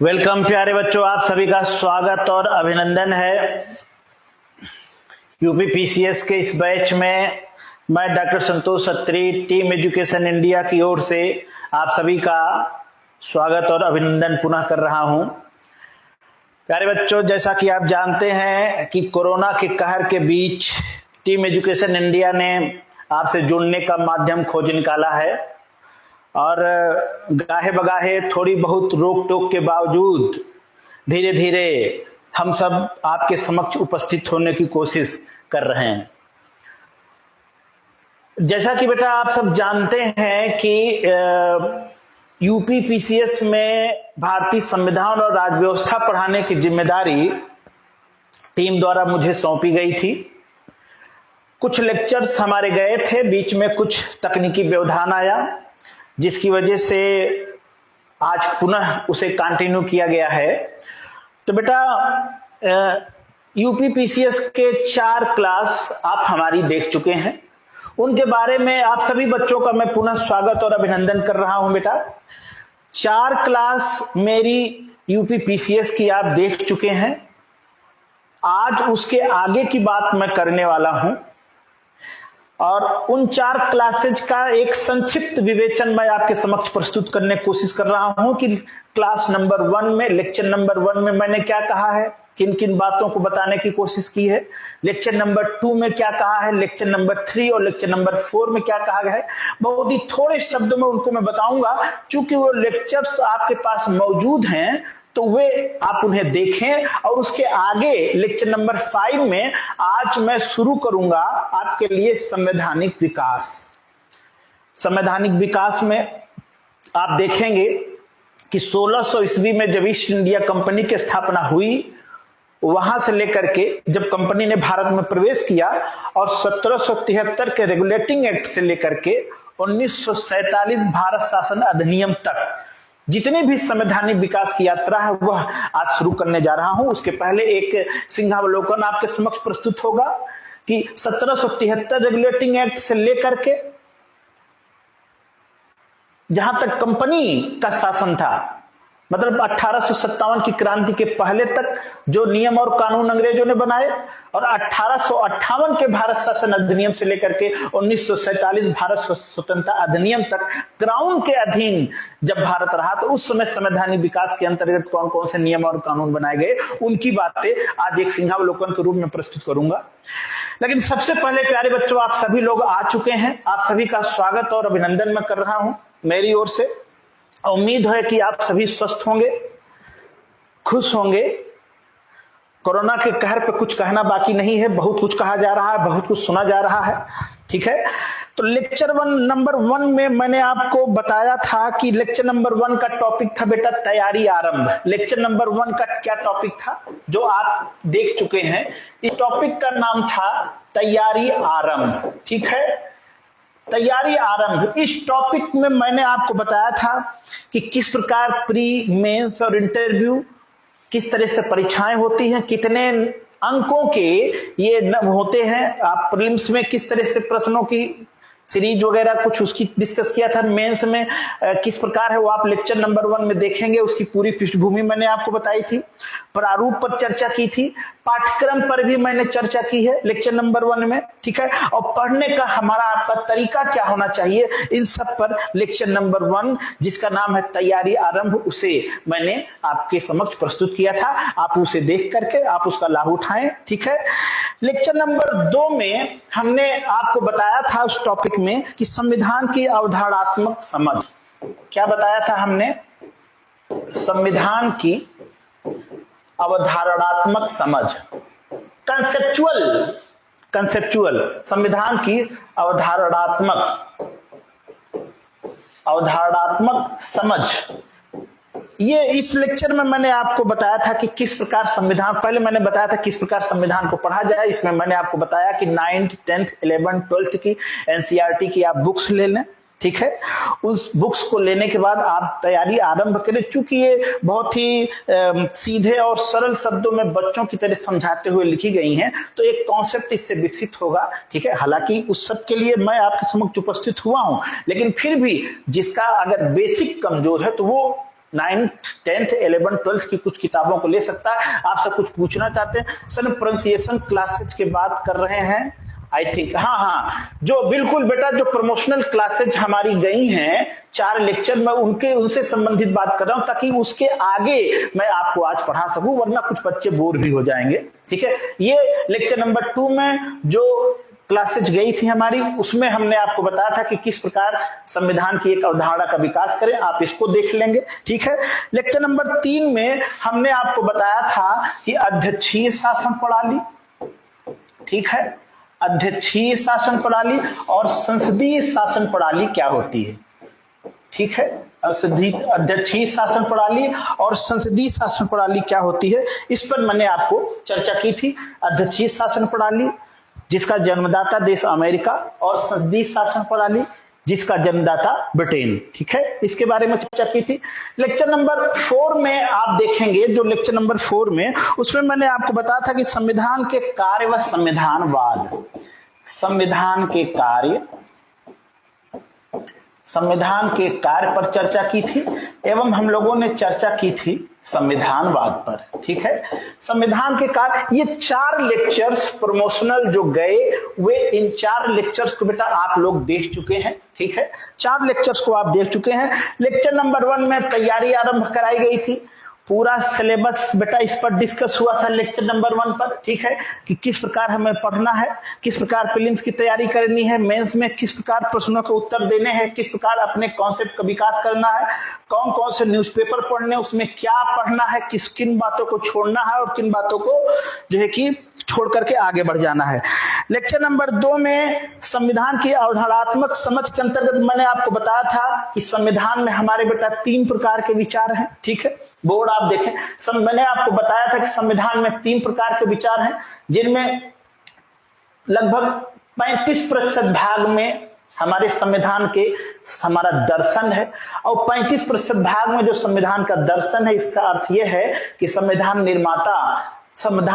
Welcome प्यारे बच्चों, आप सभी का स्वागत और अभिनंदन है। यूपी पीसीएस के इस बैच में मैं डॉक्टर संतोष अत्री टीम एजुकेशन इंडिया की ओर से आप सभी का स्वागत और अभिनंदन पुनः कर रहा हूं। प्यारे बच्चों, जैसा कि आप जानते हैं कि कोरोना के कहर के बीच टीम एजुकेशन इंडिया ने आपसे जुड़ने का माध्यम खोज निकाला है और गाहे बगाहे थोड़ी बहुत रोक टोक के बावजूद धीरे धीरे हम सब आपके समक्ष उपस्थित होने की कोशिश कर रहे हैं। जैसा कि बेटा आप सब जानते हैं कि यूपी पीसीएस में भारतीय संविधान और राज्य व्यवस्था पढ़ाने की जिम्मेदारी टीम द्वारा मुझे सौंपी गई थी। कुछ लेक्चर्स हमारे गए थे, बीच में कुछ तकनीकी व्यवधान आया जिसकी वजह से आज पुनः उसे कंटिन्यू किया गया है। तो बेटा यूपी पीसीएस के 4 क्लास आप हमारी देख चुके हैं, उनके बारे में आप सभी बच्चों का मैं पुनः स्वागत और अभिनंदन कर रहा हूं। बेटा 4 क्लास मेरी यूपी पीसीएस की आप देख चुके हैं। आज उसके आगे की बात मैं करने वाला हूं और उन 4 क्लासेज का एक संक्षिप्त विवेचन मैं आपके समक्ष प्रस्तुत करने की कोशिश कर रहा हूं कि क्लास नंबर 1 में, लेक्चर नंबर 1 में मैंने क्या कहा है, किन किन बातों को बताने की कोशिश की है, लेक्चर नंबर 2 में क्या कहा है, लेक्चर नंबर 3 और लेक्चर नंबर 4 में क्या कहा गया है। बहुत ही थोड़े शब्दों में उनको मैं बताऊंगा, चूंकि वो लेक्चर्स आपके पास मौजूद हैं तो वे आप उन्हें देखें। और उसके आगे लेक्चर नंबर 5 में आज मैं शुरू करूंगा आपके लिए संवैधानिक विकास। संवैधानिक विकास में आप देखेंगे कि 1600 ईस्वी में जब ईस्ट इंडिया कंपनी की स्थापना हुई, वहां से लेकर के जब कंपनी ने भारत में प्रवेश किया और 1773 के रेगुलेटिंग एक्ट से लेकर के 1947 भारत शासन अधिनियम तक जितने भी संवैधानिक विकास की यात्रा है वह आज शुरू करने जा रहा हूं। उसके पहले एक सिंहावलोकन आपके समक्ष प्रस्तुत होगा कि 1773 रेगुलेटिंग एक्ट से लेकर के जहां तक कंपनी का शासन था, मतलब 1857 की क्रांति के पहले तक जो नियम और कानून अंग्रेजों ने बनाए और 1858 के भारत शासन अधिनियम से लेकर के 1947 भारत स्वतंत्रता अधिनियम तक क्राउन के अधीन जब भारत रहा, तो उस समय संवैधानिक विकास के अंतर्गत कौन कौन से नियम और कानून बनाए गए, उनकी बातें आज एक सिंहावलोकन के रूप में प्रस्तुत करूंगा। लेकिन सबसे पहले प्यारे बच्चों, आप सभी लोग आ चुके हैं, आप सभी का स्वागत और अभिनंदन मैं कर रहा हूं मेरी ओर से। उम्मीद है कि आप सभी स्वस्थ होंगे, खुश होंगे। कोरोना के कहर पे कुछ कहना बाकी नहीं है, बहुत कुछ कहा जा रहा है, बहुत कुछ सुना जा रहा है, ठीक है। तो लेक्चर नंबर 1 में मैंने आपको बताया था कि लेक्चर नंबर 1 का टॉपिक था बेटा तैयारी आरंभ। लेक्चर नंबर 1 का क्या टॉपिक था जो आप देख चुके हैं, इस टॉपिक का नाम था तैयारी आरंभ, ठीक है। तैयारी आरंभ, इस टॉपिक में मैंने आपको बताया था कि किस प्रकार प्री, मेंस और इंटरव्यू, किस तरह से परीक्षाएं होती हैं, कितने अंकों के ये होते हैं, आप प्रीलिम्स में किस तरह से प्रश्नों की सीरीज वगैरह कुछ उसकी डिस्कस किया था, मेंस में किस प्रकार है वो आप लेक्चर नंबर 1 में देखेंगे। उसकी पूरी पृष्ठभूमि मैंने आपको बताई थी, प्रारूप पर चर्चा की थी, पाठ्यक्रम पर भी मैंने चर्चा की है लेक्चर नंबर 1 में, ठीक है। और पढ़ने का हमारा आपका तरीका क्या होना चाहिए, इन सब पर लेक्चर नंबर 1 जिसका नाम है तैयारी आरंभ, उसे मैंने आपके समक्ष प्रस्तुत किया था। आप उसे देख करके आप उसका लाभ उठाएं, ठीक है। लेक्चर नंबर 2 में हमने आपको बताया था उस टॉपिक में कि संविधान की अवधारणात्मक समझ। क्या बताया था हमने? संविधान की अवधारणात्मक समझ, कंसेप्चुअल संविधान की अवधारणात्मक समझ। ये इस लेक्चर में मैंने आपको बताया था कि किस प्रकार संविधान, पहले मैंने बताया था किस प्रकार संविधान को पढ़ा जाए। इसमें मैंने आपको बताया कि 9th, 10th, 11th, 12th की एनसीईआरटी की आप बुक्स ले लें, ठीक है। उस बुक्स को लेने के बाद आप तैयारी आरंभ करें। चूंकि ये बहुत ही सीधे और सरल शब्दों में बच्चों की तरह समझाते हुए लिखी गई हैं, तो एक कॉन्सेप्ट इससे विकसित होगा, ठीक है। हालांकि उस सब के लिए मैं आपके समक्ष उपस्थित हुआ हूं, लेकिन फिर भी जिसका अगर बेसिक कमजोर है तो वो 9th 10th 11th 12th की कुछ किताबों को ले सकता है। आपसे कुछ पूछना चाहते हैं सर, प्रोनाउंसिएशन क्लासेज की बात कर रहे हैं आई थिंक, हाँ, जो बिल्कुल बेटा जो प्रमोशनल क्लासेज हमारी गई हैं 4 लेक्चर, मैं उनसे संबंधित बात कर रहा हूं ताकि उसके आगे मैं आपको आज पढ़ा सकूं, वरना कुछ बच्चे बोर भी हो जाएंगे। ठीक है, ये लेक्चर नंबर 2 में जो क्लासेज गई थी हमारी, उसमें हमने आपको बताया था कि किस प्रकार संविधान की एक अवधारणा का विकास करें, आप इसको देख लेंगे। ठीक है, लेक्चर नंबर 3 में हमने आपको बताया था कि अध्यक्षीय शासन प्रणाली, ठीक है, अध्यक्षीय शासन प्रणाली और संसदीय शासन प्रणाली क्या होती है। ठीक है, अध्यक्षीय शासन प्रणाली और संसदीय शासन प्रणाली क्या होती है, इस पर मैंने आपको चर्चा की थी। अध्यक्षीय शासन प्रणाली जिसका जन्मदाता देश अमेरिका, और संसदीय शासन प्रणाली जिसका जन्मदाता ब्रिटेन। ठीक है, इसके बारे में चर्चा की थी। लेक्चर नंबर 4 में आप देखेंगे, जो लेक्चर नंबर 4 में, उसमें मैंने आपको बताया था कि संविधान के कार्य व संविधानवाद, संविधान के कार्य पर चर्चा की थी, एवं हम लोगों ने चर्चा की थी संविधानवाद पर। ठीक है, संविधान के कार्य, ये 4 लेक्चर्स प्रमोशनल जो गए, वे इन 4 लेक्चर्स को बेटा आप लोग देख चुके हैं। ठीक है, 4 लेक्चर्स को आप देख चुके हैं। लेक्चर नंबर 1 में तैयारी आरंभ कराई गई थी, पूरा सिलेबस बेटा इस पर डिस्कस हुआ था लेक्चर नंबर 1 पर। ठीक है, कि किस प्रकार हमें पढ़ना है, किस प्रकार प्रीलिम्स की तैयारी करनी है, मेंस में किस प्रकार प्रश्नों के उत्तर देने हैं, किस प्रकार अपने कॉन्सेप्ट का विकास करना है, कौन कौन से न्यूज़पेपर पढ़ने, उसमें क्या पढ़ना है, किन बातों को छोड़ना है और किन बातों को जो है कि छोड़ करके आगे बढ़ जाना है। लेक्चर नंबर 2 में संविधान की अवधारणात्मक समझ के अंतर्गत मैंने आपको बताया था कि संविधान में हमारे बेटा 3 प्रकार के विचार हैं। ठीक है, बोर्ड आप देखें, मैंने आपको बताया था कि संविधान में 3 प्रकार के विचार हैं, जिनमें लगभग 35% भाग में हमारे संविधान के हमारा दर्शन है, और 35% भाग में जो संविधान का दर्शन है, इसका अर्थ यह है कि संविधान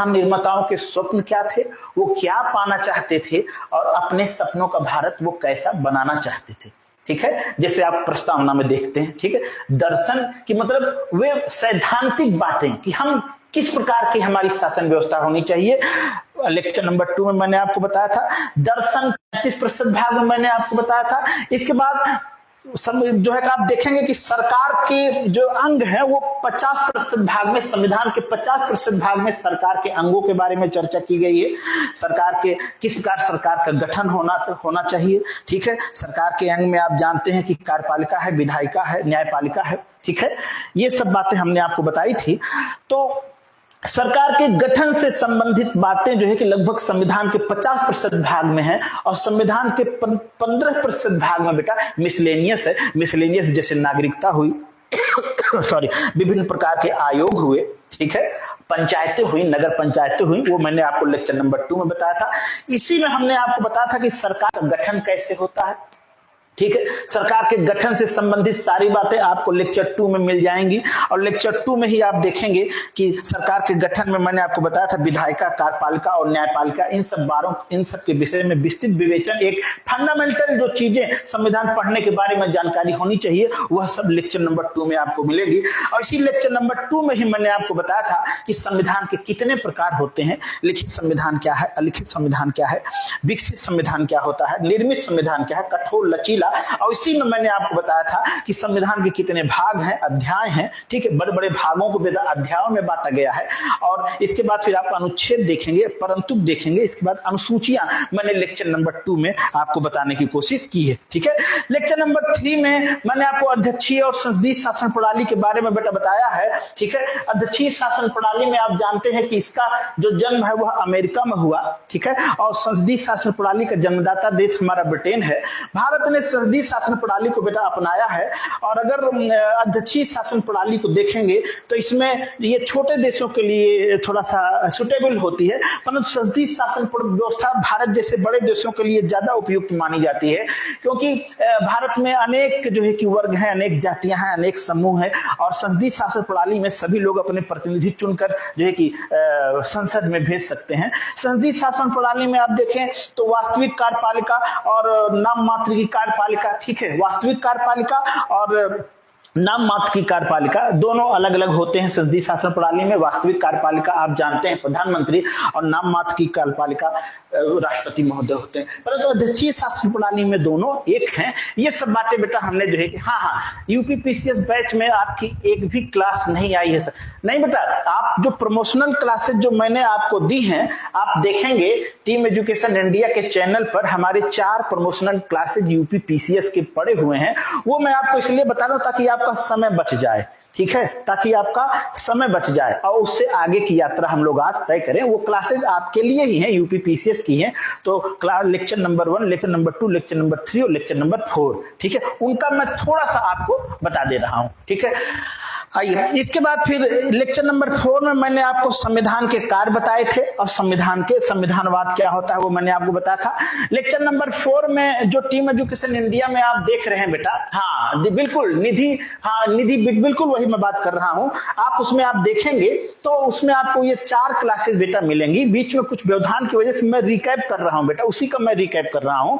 निर्माताओं के स्वप्न क्या थे, वो क्या पाना चाहते थे, और अपने सपनों का भारत वो कैसा बनाना चाहते थे। ठीक है, जैसे आप प्रस्तावना में देखते हैं। ठीक है, दर्शन की मतलब वे सैद्धांतिक बातें कि हम किस प्रकार की हमारी शासन व्यवस्था होनी चाहिए। लेक्चर नंबर 2 में मैंने आपको बताया था दर्शन 35% भाग में मैंने आपको बताया था। इसके बाद जो है आप देखेंगे कि सरकार के जो अंग हैं वो 50% भाग में, संविधान के 50% भाग में सरकार के अंगों के बारे में चर्चा की गई है। सरकार के किस प्रकार सरकार का गठन होना चाहिए। ठीक है, सरकार के अंग में आप जानते हैं कि कार्यपालिका है, विधायिका है, न्यायपालिका है। ठीक है, ये सब बातें हमने आपको बताई थी। तो सरकार के गठन से संबंधित बातें जो है कि लगभग संविधान के 50% भाग में है, और संविधान के 15% भाग में बेटा मिसलेनियस है। मिसलेनियस जैसे नागरिकता हुई सॉरी, विभिन्न प्रकार के आयोग हुए। ठीक है, पंचायतें हुई, नगर पंचायतें हुई, वो मैंने आपको लेक्चर नंबर 2 में बताया था। इसी में हमने आपको बताया था कि सरकार का गठन कैसे होता है। ठीक है, सरकार के गठन से संबंधित सारी बातें आपको लेक्चर 2 में मिल जाएंगी, और लेक्चर 2 में ही आप देखेंगे कि सरकार के गठन में मैंने आपको बताया था विधायिका, कार्यपालिका और न्यायपालिका, इन सब के विषय में विस्तृत विवेचन, एक फंडामेंटल जो चीजें संविधान पढ़ने के बारे में जानकारी होनी चाहिए, वह सब लेक्चर नंबर 2 में आपको मिलेगी। और इसी लेक्चर नंबर 2 में ही मैंने आपको बताया था कि संविधान के कितने प्रकार होते हैं। लिखित संविधान क्या है, अलिखित संविधान क्या है, विकसित संविधान क्या होता है, निर्मित संविधान क्या है, कठोर लचीला, और इसी में मैंने आपको बताया था कि संविधान के कितने भाग हैं, अध्याय हैं। ठीक है, बड़े बड़े भागों को अध्यायों में बांटा गया है, और इसके बाद फिर आप अनुच्छेद देखेंगे, परंतु देखेंगे, इसके बाद अनुसूचियां मैंने लेक्चर नंबर 2 में आपको बताने की कोशिश की है। ठीक है, लेक्चर नंबर 3 में मैंने आपको अध्यक्षीय और संसदीय शासन प्रणाली के बारे में बेटा बताया है। ठीक है, अध्यक्षीय शासन प्रणाली में आप जानते हैं कि इसका जो जन्म है वह अमेरिका में हुआ। ठीक है, और संसदीय शासन प्रणाली का जन्मदाता देश हमारा ब्रिटेन है। भारत ने संसदीय शासन प्रणाली को बेटा अपनाया है, और अगर अध्यक्षीय शासन प्रणाली को देखेंगे तो इसमें ये छोटे देशों के लिए थोड़ा सा सुटेबल होती है, परंतु संसदीय शासन व्यवस्था भारत जैसे बड़े देशों के लिए ज्यादा उपयुक्त मानी जाती है, क्योंकि भारत में अनेक जो है कि वर्ग हैं, अनेक जातियां हैं, अनेक समूह हैं, और संसदीय शासन प्रणाली में सभी लोग अपने प्रतिनिधि चुनकर जो है कि संसद में भेज सकते हैं। संसदीय शासन प्रणाली में आप देखें तो वास्तविक कार्यपालिका और नाम मात्र की कार्यपालिका, ठीक है, वास्तविक कार्यपालिका और नाम मात्र की कार्यपालिका, दोनों अलग अलग होते हैं संसदीय शासन प्रणाली में। वास्तविक कार्यपालिका आप जानते हैं प्रधानमंत्री, और नाम मात्र की कार्यपालिका राष्ट्रपति महोदय होते हैं, परंतु अध्यक्षीय शासन प्रणाली में दोनों एक हैं। ये सब बातें बेटा हमने जो है कि हाँ यूपीपीसीएस बैच में आपकी एक भी क्लास नहीं आई है सर। नहीं बेटा, आप जो प्रमोशनल क्लासेस जो मैंने आपको दी हैं, आप देखेंगे टीम एजुकेशन इंडिया के चैनल पर हमारे 4 प्रमोशनल क्लासेज यूपीपीसीएस के पड़े हुए हैं। वो मैं आपको इसलिए बता रहा हूं ताकि आपका समय बच जाए, ठीक है, ताकि आपका समय बच जाए और उससे आगे की यात्रा हम लोग आज तय करें। वो क्लासेज आपके लिए ही हैं, यूपीपीसीएस की हैं। तो class lecture number 1, lecture number 2, lecture number 3 और लेक्चर नंबर 4, ठीक है, उनका मैं थोड़ा सा आपको बता दे रहा हूं, ठीक है। आइए, इसके बाद फिर लेक्चर नंबर 4 में मैंने आपको संविधान के कार्य बताए थे और संविधानवाद क्या होता है वो मैंने आपको बताया था। लेक्चर नंबर 4 में जो टीम एजुकेशन इंडिया में आप देख रहे हैं बेटा, हाँ बिल्कुल निधि बिल्कुल वही मैं बात कर रहा हूं। आप उसमें आप देखेंगे तो उसमें आपको ये 4 क्लासेस बेटा मिलेंगी। बीच में कुछ व्यवधान की वजह से मैं रिकैप कर रहा हूं बेटा, उसी का मैं रिकैप कर रहा हूं।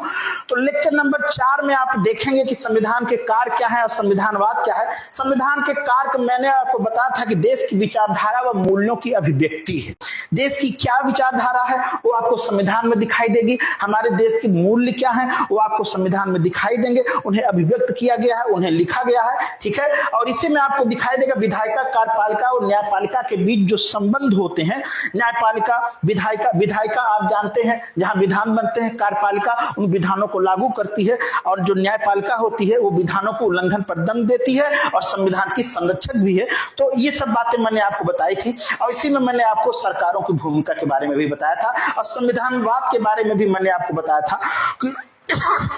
तो लेक्चर नंबर 4 में आप देखेंगे कि संविधान के कार्य क्या है और संविधानवाद क्या है। संविधान के कार्य मैंने आपको बताया था कि देश की विचारधारा व मूल्यों की अभिव्यक्ति है। देश की क्या विचारधारा है वो आपको संविधान में दिखाई देगी। हमारे देश के मूल्य क्या है वो आपको संविधान में दिखाई देंगे। उन्हें अभिव्यक्त किया गया है, उन्हें लिखा गया है, ठीक है। और इसी में आपको दिखाई देगा विधायिका, कार्यपालिका और न्यायपालिका के बीच जो संबंध होते हैं। न्यायपालिका, विधायिका आप जानते हैं जहां विधान बनते हैं, कार्यपालिका उन विधानों को लागू करती है और जो न्यायपालिका होती है वो विधानों को उल्लंघन पर दंड देती है और संविधान की संरक्षक भी है। तो ये सब बातें मैंने आपको बताई थी और इसी में मैंने आपको सरकारों की भूमिका के बारे में भी बताया था और संविधानवाद के बारे में भी मैंने आपको बताया था कि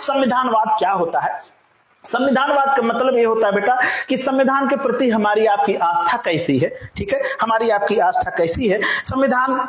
संविधानवाद क्या होता है। संविधानवाद का मतलब ये होता है बेटा कि संविधान के प्रति हमारी आपकी आस्था कैसी है, ठीक है, हमारी आपकी आस्था कैसी है। संविधान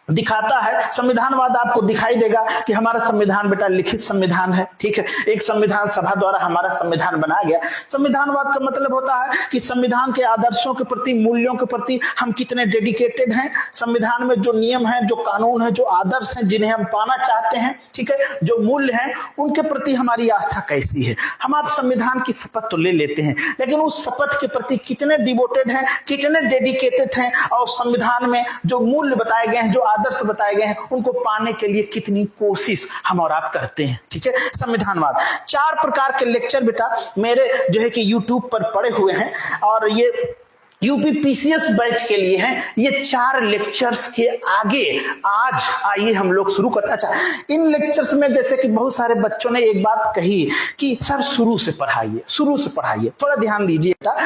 दिखाता है, संविधानवाद आपको दिखाई देगा कि हमारा संविधान बेटा लिखित संविधान है, ठीक है, एक संविधान सभा द्वारा हमारा संविधान बनाया गया। संविधानवाद का मतलब होता है कि संविधान के आदर्शों के प्रति, मूल्यों के प्रति हम कितने डेडिकेटेड हैं। संविधान में जो नियम है, जो कानून है, जो आदर्श हैं जिन्हें हम पाना चाहते हैं, ठीक है, जो मूल्य हैं उनके प्रति हमारी आस्था कैसी है। हम आप संविधान की शपथ तो ले लेते हैं लेकिन उस शपथ के प्रति कितने डिवोटेड हैं, कितने डेडिकेटेड हैं और संविधान में जो मूल्य बताए गए हैं, जो आदर्श बताए गए हैं उनको पाने के लिए कितनी कोशिश हम और आप करते हैं, ठीक है। संविधानवाद 4 प्रकार के लेक्चर बेटा मेरे जो है कि YouTube पर पड़े हुए हैं और ये यूपीपीसीएस बैच के लिए हैं। ये 4 लेक्चर्स के आगे आज आइए हम लोग शुरू करते। अच्छा, इन लेक्चर्स में जैसे कि बहुत सारे बच्चों ने एक बात कही कि सर शुरू से पढ़ाइए, थोड़ा ध्यान दीजिए बेटा।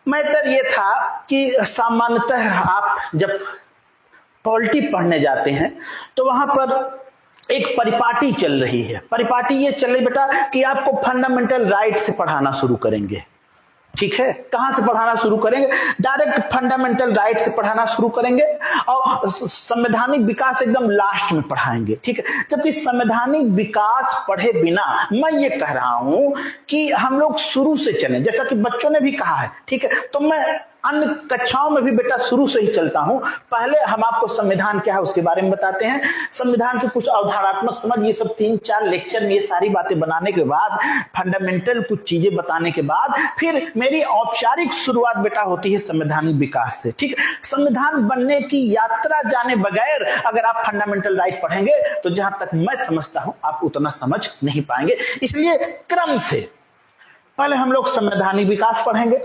मैटर ये था कि सामान्यतः आप जब पॉलिटी पढ़ने जाते हैं तो वहां पर एक परिपाटी चल रही है। परिपाटी ये चल रही बेटा कि आपको फंडामेंटल राइट से पढ़ाना शुरू करेंगे, ठीक है। कहां से पढ़ाना शुरू करेंगे? डायरेक्ट फंडामेंटल राइट से पढ़ाना शुरू करेंगे और संवैधानिक विकास एकदम लास्ट में पढ़ाएंगे, ठीक है। जबकि संवैधानिक विकास पढ़े बिना मैं ये कह रहा हूं कि हम लोग शुरू से चलें, जैसा कि बच्चों ने भी कहा है, ठीक है। तो मैं अन्य कक्षाओं में भी बेटा शुरू से ही चलता हूं। पहले हम आपको संविधान क्या है उसके बारे में बताते हैं, संविधान की कुछ अवधारणात्मक समझ, ये सब 3-4 लेक्चर में ये सारी बातें बनाने के बाद, फंडामेंटल कुछ चीजें बताने के बाद फिर मेरी औपचारिक शुरुआत बेटा होती है संवैधानिक विकास से, ठीक है। संविधान बनने की यात्रा जाने बगैर अगर आप फंडामेंटल राइट पढ़ेंगे तो जहां तक मैं समझता हूं आप उतना समझ नहीं पाएंगे। इसलिए क्रम से पहले हम लोग संवैधानिक विकास पढ़ेंगे।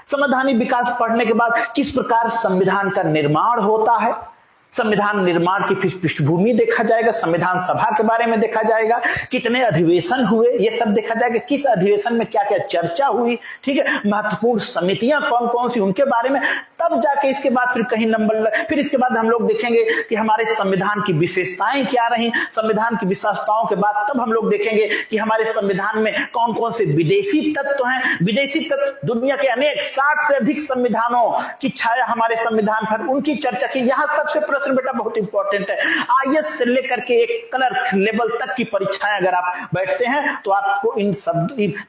संवैधानिक विकास पढ़ने के बाद किस प्रकार संविधान का निर्माण होता है, संविधान निर्माण की पृष्ठभूमि देखा जाएगा, संविधान सभा के बारे में देखा जाएगा, कितने अधिवेशन हुए ये सब देखा जाएगा, किस अधिवेशन में क्या क्या चर्चा हुई, ठीक है, महत्वपूर्ण समितियां कौन कौन सी उनके बारे में। तब जाके इसके बाद फिर कहीं नंबर, फिर इसके बाद हम लोग देखेंगे कि हमारे संविधान की विशेषताएं क्या रही। संविधान की विशेषताओं के बाद तब हम लोग देखेंगे कि हमारे संविधान में कौन कौन से विदेशी तत्व हैं। विदेशी तत्व दुनिया के अनेक 60 से अधिक संविधानों की छाया हमारे संविधान पर, उनकी चर्चा की। यहाँ सबसे प्रश्न बेटा बहुत इंपॉर्टेंट है, आईएएस से लेकर के एक क्लर्क लेवल तक की परीक्षाएं अगर आप बैठते हैं तो आपको इन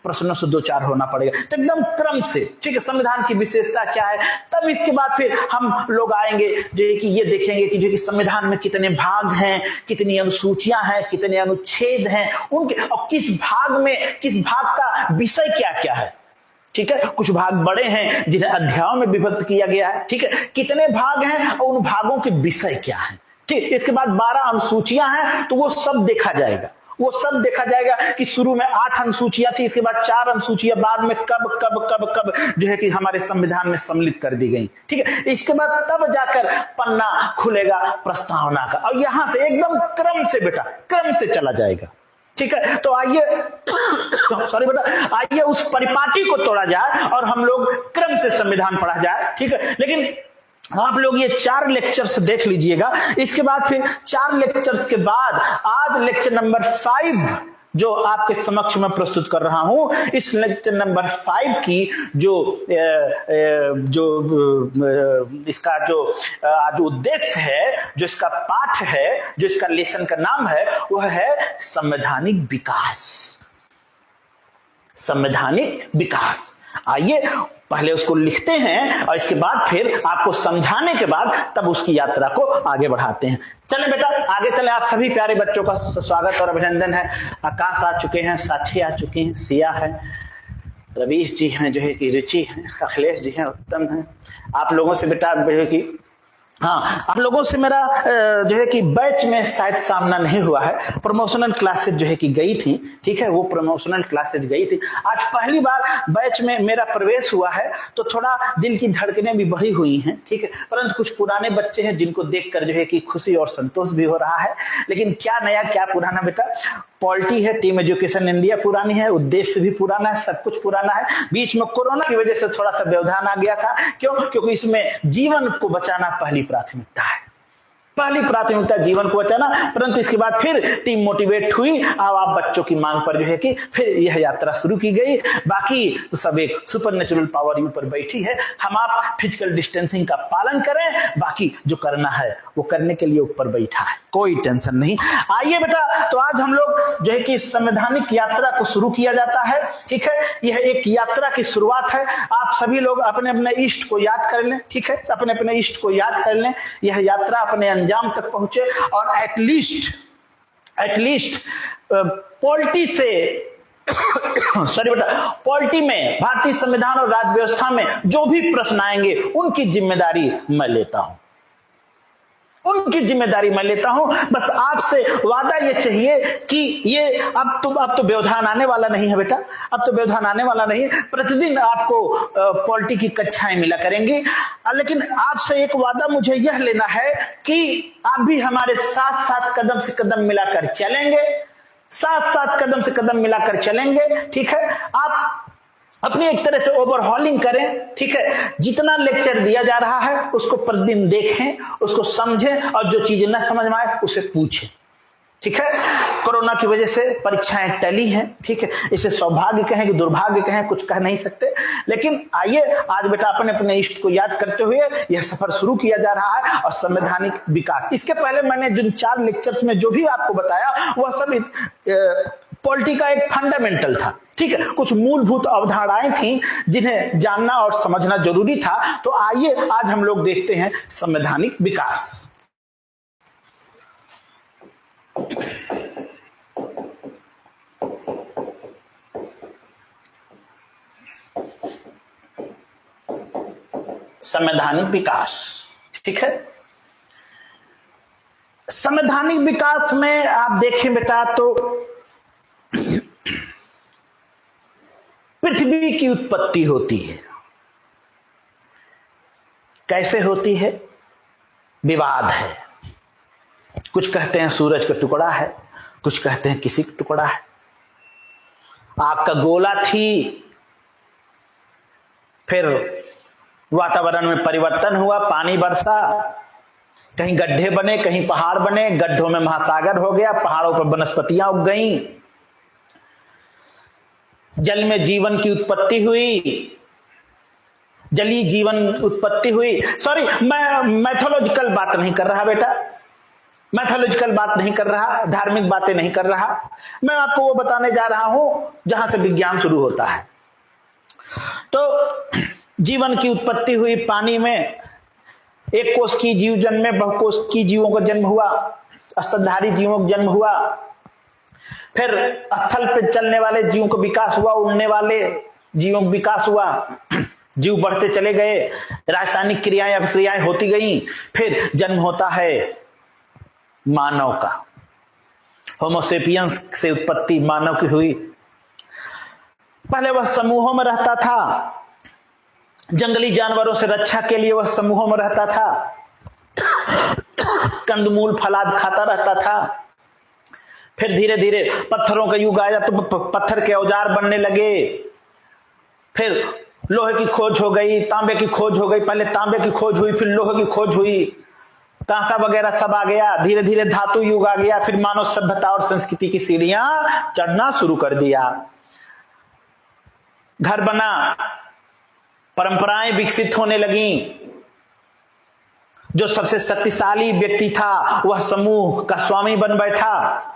प्रश्नों से 2-4 होना पड़ेगा। तो एकदम क्रम से, ठीक है, संविधान की विशेषता क्या है। तब इसके बाद फिर हम लोग आएंगे जो कि ये देखेंगे कि जो कि संविधान में कितने भाग हैं, कितनी अनुसूचियां हैं, कितने अनुच्छेद हैं, उनके और किस भाग में किस भाग का विषय क्या क्या है, ठीक है, कुछ भाग बड़े हैं जिन्हें अध्यायों में विभक्त किया गया है, ठीक है, कितने भाग हैं और उन भागों के विषय क्या है, ठीक। इसके बाद 12 अनुसूचियां हैं, तो वो सब देखा जाएगा, वो सब देखा जाएगा कि शुरू में 8 अनुसूचियां थी, इसके बाद 4 अनुसूचियां बाद में कब कब कब कब जो है कि हमारे संविधान में सम्मिलित कर दी गई, ठीक है। इसके बाद तब जाकर पन्ना खुलेगा प्रस्तावना का, और यहां से एकदम क्रम से बेटा, क्रम से चला जाएगा, ठीक है। तो आइए सॉरी बेटा, आइए उस परिपाटी को तोड़ा जाए और हम लोग क्रम से संविधान पढ़ा जाए, ठीक है। लेकिन आप लोग ये 4 लेक्चर्स देख लीजिएगा, इसके बाद फिर 4 लेक्चर्स के बाद आज लेक्चर नंबर 5 जो आपके समक्ष में प्रस्तुत कर रहा हूं, इस लेक्चर नंबर 5 की इसका जो आज उद्देश्य है, जो इसका पाठ है, जो इसका लेसन का नाम है, वह है संवैधानिक विकास। संवैधानिक विकास। आइए पहले उसको लिखते हैं और इसके बाद फिर आपको समझाने के बाद तब उसकी यात्रा को आगे बढ़ाते हैं। चलें बेटा आगे चलें। आप सभी प्यारे बच्चों का स्वागत और अभिनंदन है। आकाश आ चुके हैं, साथी आ चुके हैं, सिया है, रवीश जी हैं जो है कि रुचि है, अखिलेश जी हैं, उत्तम है। आप लोगों से बेटा जो है कि आप लोगों से मेरा जो है कि बैच में शायद सामना नहीं हुआ है। प्रमोशनल क्लासेज जो है कि गई थी, ठीक है, वो प्रमोशनल क्लासेज गई थी। आज पहली बार बैच में मेरा प्रवेश हुआ है, तो थोड़ा दिल की धड़कनें भी बढ़ी हुई हैं, ठीक है। परंतु कुछ पुराने बच्चे हैं जिनको देखकर जो है कि खुशी और संतोष भी हो रहा है। लेकिन क्या नया क्या पुराना बेटा, पॉलिटी है, टीम एजुकेशन इंडिया पुरानी है, उद्देश्य भी पुराना है, सब कुछ पुराना है। बीच में कोरोना की वजह से थोड़ा सा व्यवधान आ गया था। क्यों? क्योंकि इसमें जीवन को बचाना पहली प्राथमिकता है, पहली प्राथमिकता जीवन को बचाना। परंतु इसके बाद फिर टीम मोटिवेट हुई, अब आप बच्चों की मांग पर जो है कि फिर यह यात्रा शुरू की गई। बाकी तो सब एक सुपरनेचुरल पावर ऊपर बैठी है। हम आप फिजिकल डिस्टेंसिंग का पालन करें, बाकी जो करना है वो करने के लिए ऊपर बैठा है, कोई टेंशन नहीं। आइए बेटा, तो आज हम लोग जो है कि संवैधानिक यात्रा को शुरू किया जाता है, ठीक है। यह एक यात्रा की शुरुआत है। आप सभी लोग अपने अपने इष्ट को याद कर लें, ठीक है, अपने अपने इष्ट को याद कर लें। यह यात्रा अपने अंजाम तक पहुंचे और एटलीस्ट पॉलिटी से सॉरी बेटा, पॉलिटी में, भारतीय संविधान और राज्य व्यवस्था में जो भी प्रश्न आएंगे उनकी जिम्मेदारी मैं लेता हूं, उनकी जिम्मेदारी मैं लेता हूं। बस आपसे वादा ये चाहिए कि ये अब तो व्यवधान आने वाला नहीं है बेटा, अब तो व्यवधान आने वाला नहीं है। प्रतिदिन आपको पॉलिटी की कक्षाएं मिला करेंगी, लेकिन आपसे एक वादा मुझे यह लेना है कि आप भी हमारे साथ साथ कदम से कदम मिलाकर चलेंगे, साथ साथ कदम से कदम मिलाकर चलेंगे, ठीक है। आप अपनी एक तरह से ओवरहॉलिंग करें, ठीक है। जितना लेक्चर दिया जा रहा है उसको प्रतिदिन देखें, उसको समझें और जो चीजें न समझ में आए उसे पूछें, ठीक है। कोरोना की वजह से परीक्षाएं टली हैं, ठीक है। इसे सौभाग्य कहें कि दुर्भाग्य कहें, कुछ कह नहीं सकते। लेकिन आइए आज बेटा अपने अपने इष्ट को याद करते हुए यह सफर शुरू किया जा रहा है। और संवैधानिक विकास, इसके पहले मैंने जिन 4 लेक्चर्स में जो भी आपको बताया वह सब पॉलिटी का एक फंडामेंटल था, ठीक है। कुछ मूलभूत अवधारणाएं थी जिन्हें जानना और समझना जरूरी था। तो आइए आज हम लोग देखते हैं संवैधानिक विकास। संवैधानिक विकास, ठीक है। संवैधानिक विकास में आप देखें बेटा तो पृथ्वी की उत्पत्ति होती है। कैसे होती है? विवाद है। कुछ कहते हैं सूरज का टुकड़ा है, कुछ कहते हैं किसी का टुकड़ा है। आग का गोला थी, फिर वातावरण में परिवर्तन हुआ, पानी बरसा, कहीं गड्ढे बने, कहीं पहाड़ बने, गड्ढों में महासागर हो गया, पहाड़ों पर वनस्पतियां उग गईं, जल में जीवन की उत्पत्ति हुई, जलीय जीवन उत्पत्ति हुई। सॉरी, मैं मैथोलॉजिकल बात नहीं कर रहा बेटा, मैथोलॉजिकल बात नहीं कर रहा, धार्मिक बातें नहीं कर रहा। मैं आपको वो बताने जा रहा हूं जहां से विज्ञान शुरू होता है। तो जीवन की उत्पत्ति हुई पानी में, एक कोष की जीव जन्मे, बहुकोष की जीवों का जन्म हुआ, स्तनधारी जीवों का जन्म हुआ, फिर स्थल पे चलने वाले जीवों का विकास हुआ, उड़ने वाले, जीवों का विकास हुआ, जीव बढ़ते चले गए, रासायनिक क्रियाएं अभिक्रियाएं होती गई, फिर जन्म होता है मानव का। होमोसेपियंस से उत्पत्ति मानव की हुई। पहले वह समूहों में रहता था, जंगली जानवरों से रक्षा के लिए वह समूहों में रहता था, कंदमूल फलाद खाता रहता था। फिर धीरे धीरे पत्थरों का युग आया तो पत्थर के औजार बनने लगे, फिर लोहे की खोज हो गई, तांबे की खोज हो गई, पहले तांबे की खोज हुई, फिर लोहे की खोज हुई, कांसा वगैरह सब आ गया, धीरे धीरे धातु युग आ गया, फिर मानव सभ्यता और संस्कृति की सीढ़ियां चढ़ना शुरू कर दिया। घर बना, परंपराएं विकसित होने लगी, जो सबसे शक्तिशाली व्यक्ति था वह समूह का स्वामी बन बैठा,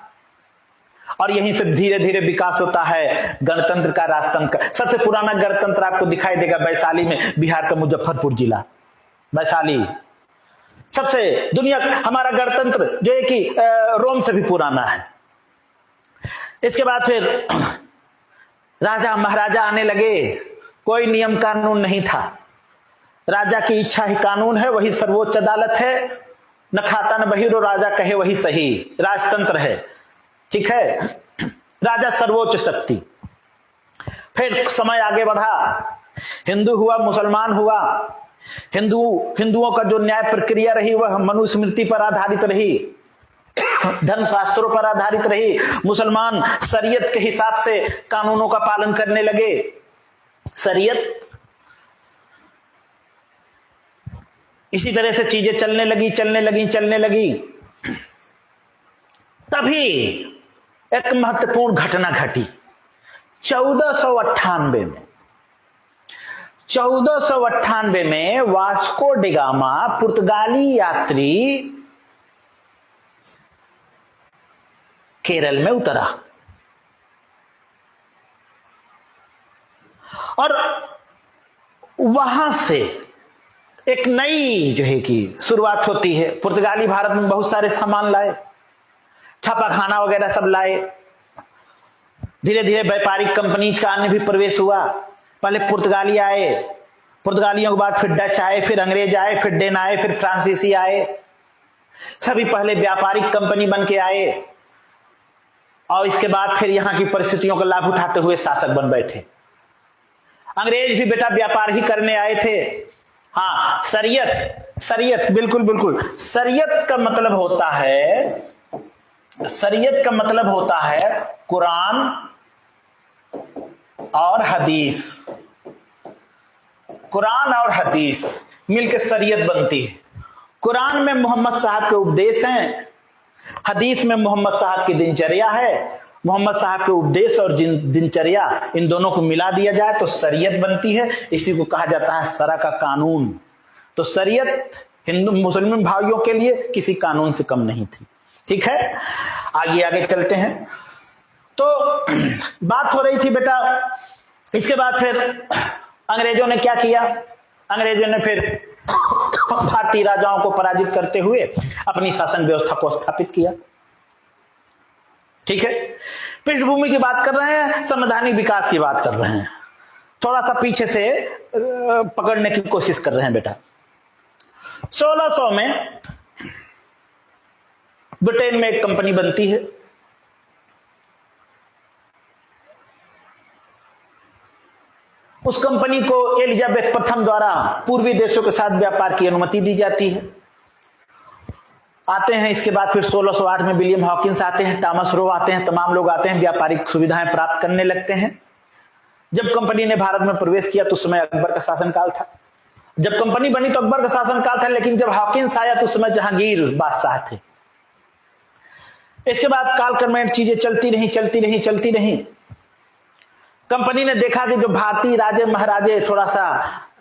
और यहीं से धीरे धीरे विकास होता है गणतंत्र का, राजतंत्र का। सबसे पुराना गणतंत्र आपको दिखाई देगा वैशाली में, बिहार का मुजफ्फरपुर जिला वैशाली। सबसे दुनिया हमारा गणतंत्र जो है कि रोम से भी पुराना है। इसके बाद फिर राजा महाराजा आने लगे, कोई नियम कानून नहीं था, राजा की इच्छा ही कानून है, वही सर्वोच्च अदालत है, न खाता न बहिरो, राजा कहे वही सही, राजतंत्र है। ठीक है, राजा सर्वोच्च शक्ति। फिर समय आगे बढ़ा, हिंदू हुआ, मुसलमान हुआ। हिंदुओं का जो न्याय प्रक्रिया रही वह मनुस्मृति पर आधारित रही, धर्म शास्त्रों पर आधारित रही। मुसलमान शरीयत के हिसाब से कानूनों का पालन करने लगे। शरीयत, इसी तरह से चीजें चलने लगी। तभी एक महत्वपूर्ण घटना घटी 1498 में वास्को डी गामा पुर्तगाली यात्री केरल में उतरा और वहां से एक नई जो है कि शुरुआत होती है। पुर्तगाली भारत में बहुत सारे सामान लाए, छापाखाना वगैरह सब लाए। धीरे धीरे व्यापारिक कंपनीज का अन्य भी प्रवेश हुआ। पहले पुर्तगाली आए, पुर्तगालियों के बाद फिर डच आए, फिर अंग्रेज आए, फिर डेन आए, फिर फ्रांसीसी आए। सभी पहले व्यापारिक कंपनी बन के आए और इसके बाद फिर यहां की परिस्थितियों का लाभ उठाते हुए शासक बन बैठे। अंग्रेज भी बेटा व्यापार ही करने आए थे। हाँ, शरीयत बिल्कुल शरीयत का मतलब होता है कुरान और हदीस। कुरान और हदीस मिलकर शरीयत बनती है। कुरान में मोहम्मद साहब के उपदेश हैं, हदीस में मोहम्मद साहब की दिनचर्या है। मोहम्मद साहब के उपदेश और दिनचर्या, इन दोनों को मिला दिया जाए तो शरीयत बनती है। इसी को कहा जाता है शरा का कानून। तो शरीयत हिंदू मुस्लिम भाइयों के लिए किसी कानून से कम नहीं थी। ठीक है, आगे चलते हैं। तो बात हो रही थी बेटा, इसके बाद फिर अंग्रेजों ने क्या किया? अंग्रेजों ने फिर भारतीय राजाओं को पराजित करते हुए अपनी शासन व्यवस्था को स्थापित किया। ठीक है, पृष्ठभूमि की बात कर रहे हैं, संवैधानिक विकास की बात कर रहे हैं, थोड़ा सा पीछे से पकड़ने की कोशिश कर रहे हैं बेटा। 1600 में ब्रिटेन में एक कंपनी बनती है। उस कंपनी को एलिजाबेथ प्रथम द्वारा पूर्वी देशों के साथ व्यापार की अनुमति दी जाती है। आते हैं, इसके बाद फिर 1608 में विलियम हॉकिंस आते हैं, थॉमस रो आते हैं, तमाम लोग आते हैं, व्यापारिक सुविधाएं प्राप्त करने लगते हैं। जब कंपनी ने भारत में प्रवेश किया तो उस समय अकबर का शासनकाल था। जब कंपनी बनी तो अकबर का शासनकाल था, लेकिन जब हॉकिंस आया तो उस समय जहांगीर बादशाह थे। इसके बाद कालक्रमेण चीजें चलती रही। कंपनी ने देखा कि जो भारतीय राजे महाराजे थोड़ा सा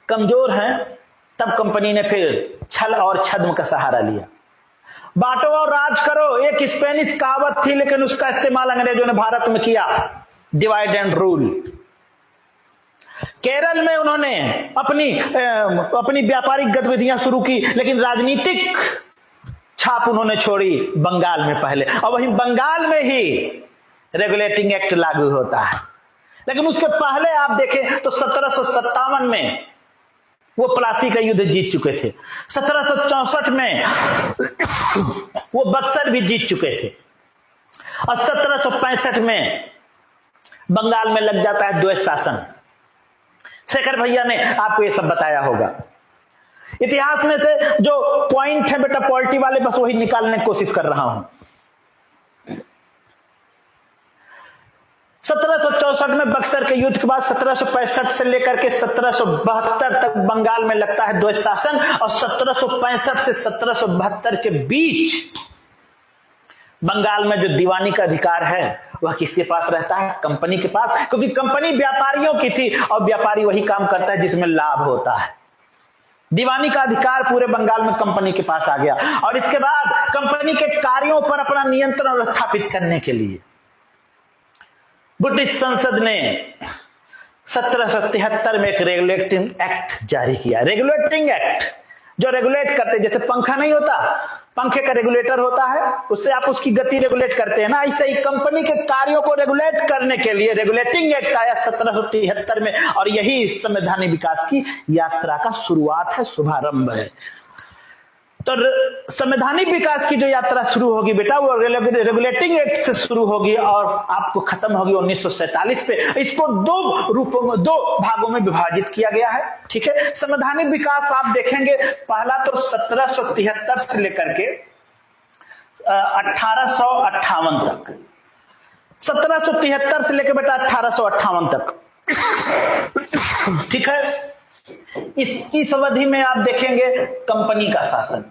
कमजोर हैं, तब कंपनी ने फिर छल और छद्म का सहारा लिया। बांटो और राज करो, एक स्पेनिश कहावत थी, लेकिन उसका इस्तेमाल अंग्रेजों ने भारत में किया, डिवाइड एंड रूल। केरल में उन्होंने अपनी व्यापारिक गतिविधियां शुरू की, लेकिन राजनीतिक छाप उन्होंने छोड़ी बंगाल में पहले, और वहीं बंगाल में ही रेगुलेटिंग एक्ट लागू होता है। लेकिन उसके पहले आप देखें तो 1757 में वो प्लासी का युद्ध जीत चुके थे, 1764 में वो बक्सर भी जीत चुके थे, और 1765 में बंगाल में लग जाता है द्वैत शासन। शेखर भैया ने आपको ये सब बताया होगा। इतिहास में से जो पॉइंट है बेटा पॉलिटी वाले, बस वही निकालने की कोशिश कर रहा हूं। 1764 में बक्सर के युद्ध के बाद 1765 से लेकर के 1772 तक बंगाल में लगता है द्वैत शासन, और 1765 से 1772 के बीच बंगाल में जो दीवानी का अधिकार है वह किसके पास रहता है? कंपनी के पास, क्योंकि कंपनी व्यापारियों की थी और व्यापारी वही काम करता है जिसमें लाभ होता है। दीवानी का अधिकार पूरे बंगाल में कंपनी के पास आ गया, और इसके बाद कंपनी के कार्यों पर अपना नियंत्रण स्थापित करने के लिए ब्रिटिश संसद ने 1773 में एक रेगुलेटिंग एक्ट जारी किया। रेगुलेटिंग एक्ट जो रेगुलेट करते, जैसे पंखा नहीं होता, पंखे का रेगुलेटर होता है, उससे आप उसकी गति रेगुलेट करते हैं ना, ऐसे ही कंपनी के कार्यों को रेगुलेट करने के लिए रेगुलेटिंग एक्ट आया 1773 में, और यही संवैधानिक विकास की यात्रा का शुरुआत है, शुभारंभ है। तो संवैधानिक विकास की जो यात्रा शुरू होगी बेटा वो रेगुलेटिंग एक्ट से शुरू होगी और आपको खत्म होगी 1947 पे। इसको दो रूपों में, दो भागों में विभाजित किया गया है, ठीक है। संवैधानिक विकास आप देखेंगे, पहला तो 1773 से लेकर के 1858 तक, 1773 से लेकर बेटा 1858 तक, ठीक है। इस अवधि में आप देखेंगे कंपनी का शासन।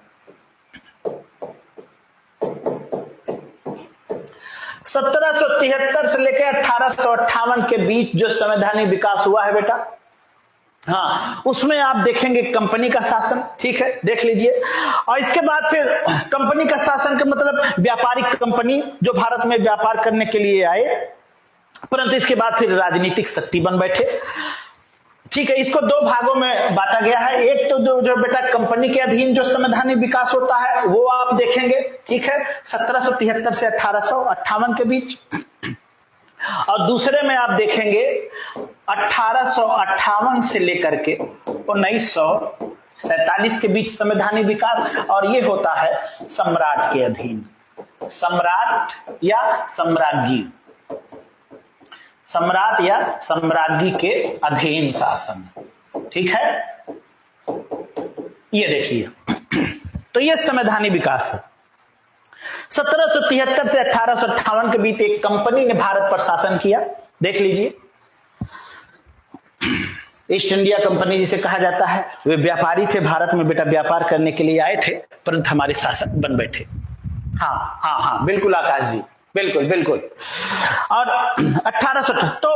1773 से लेकर 1858 के बीच जो संवैधानिक विकास हुआ है बेटा, हाँ, उसमें आप देखेंगे कंपनी का शासन, ठीक है, देख लीजिए। और इसके बाद फिर कंपनी का शासन का मतलब व्यापारिक कंपनी जो भारत में व्यापार करने के लिए आए, परंतु इसके बाद फिर राजनीतिक शक्ति बन बैठे, ठीक है। इसको दो भागों में बांटा गया है। एक तो जो बेटा कंपनी के अधीन जो संवैधानिक विकास होता है वो आप देखेंगे, ठीक है, 1773 से 1858 के बीच, और दूसरे में आप देखेंगे 1858 से लेकर के 1947 के बीच संवैधानिक विकास, और ये होता है सम्राट के अधीन, सम्राट या सम्राज्ञी, सम्राट या सम्राज्ञी के अधीन शासन, ठीक है। ये देखिए, तो ये संवैधानिक विकास है। 1773 से 1858 के बीच एक कंपनी ने भारत पर शासन किया, देख लीजिए। ईस्ट इंडिया कंपनी जिसे कहा जाता है, वे व्यापारी थे, भारत में बेटा व्यापार करने के लिए आए थे, परंतु हमारे शासक बन बैठे। हाँ हाँ हाँ, बिल्कुल आकाश जी, बिल्कुल बिल्कुल। और 1800, तो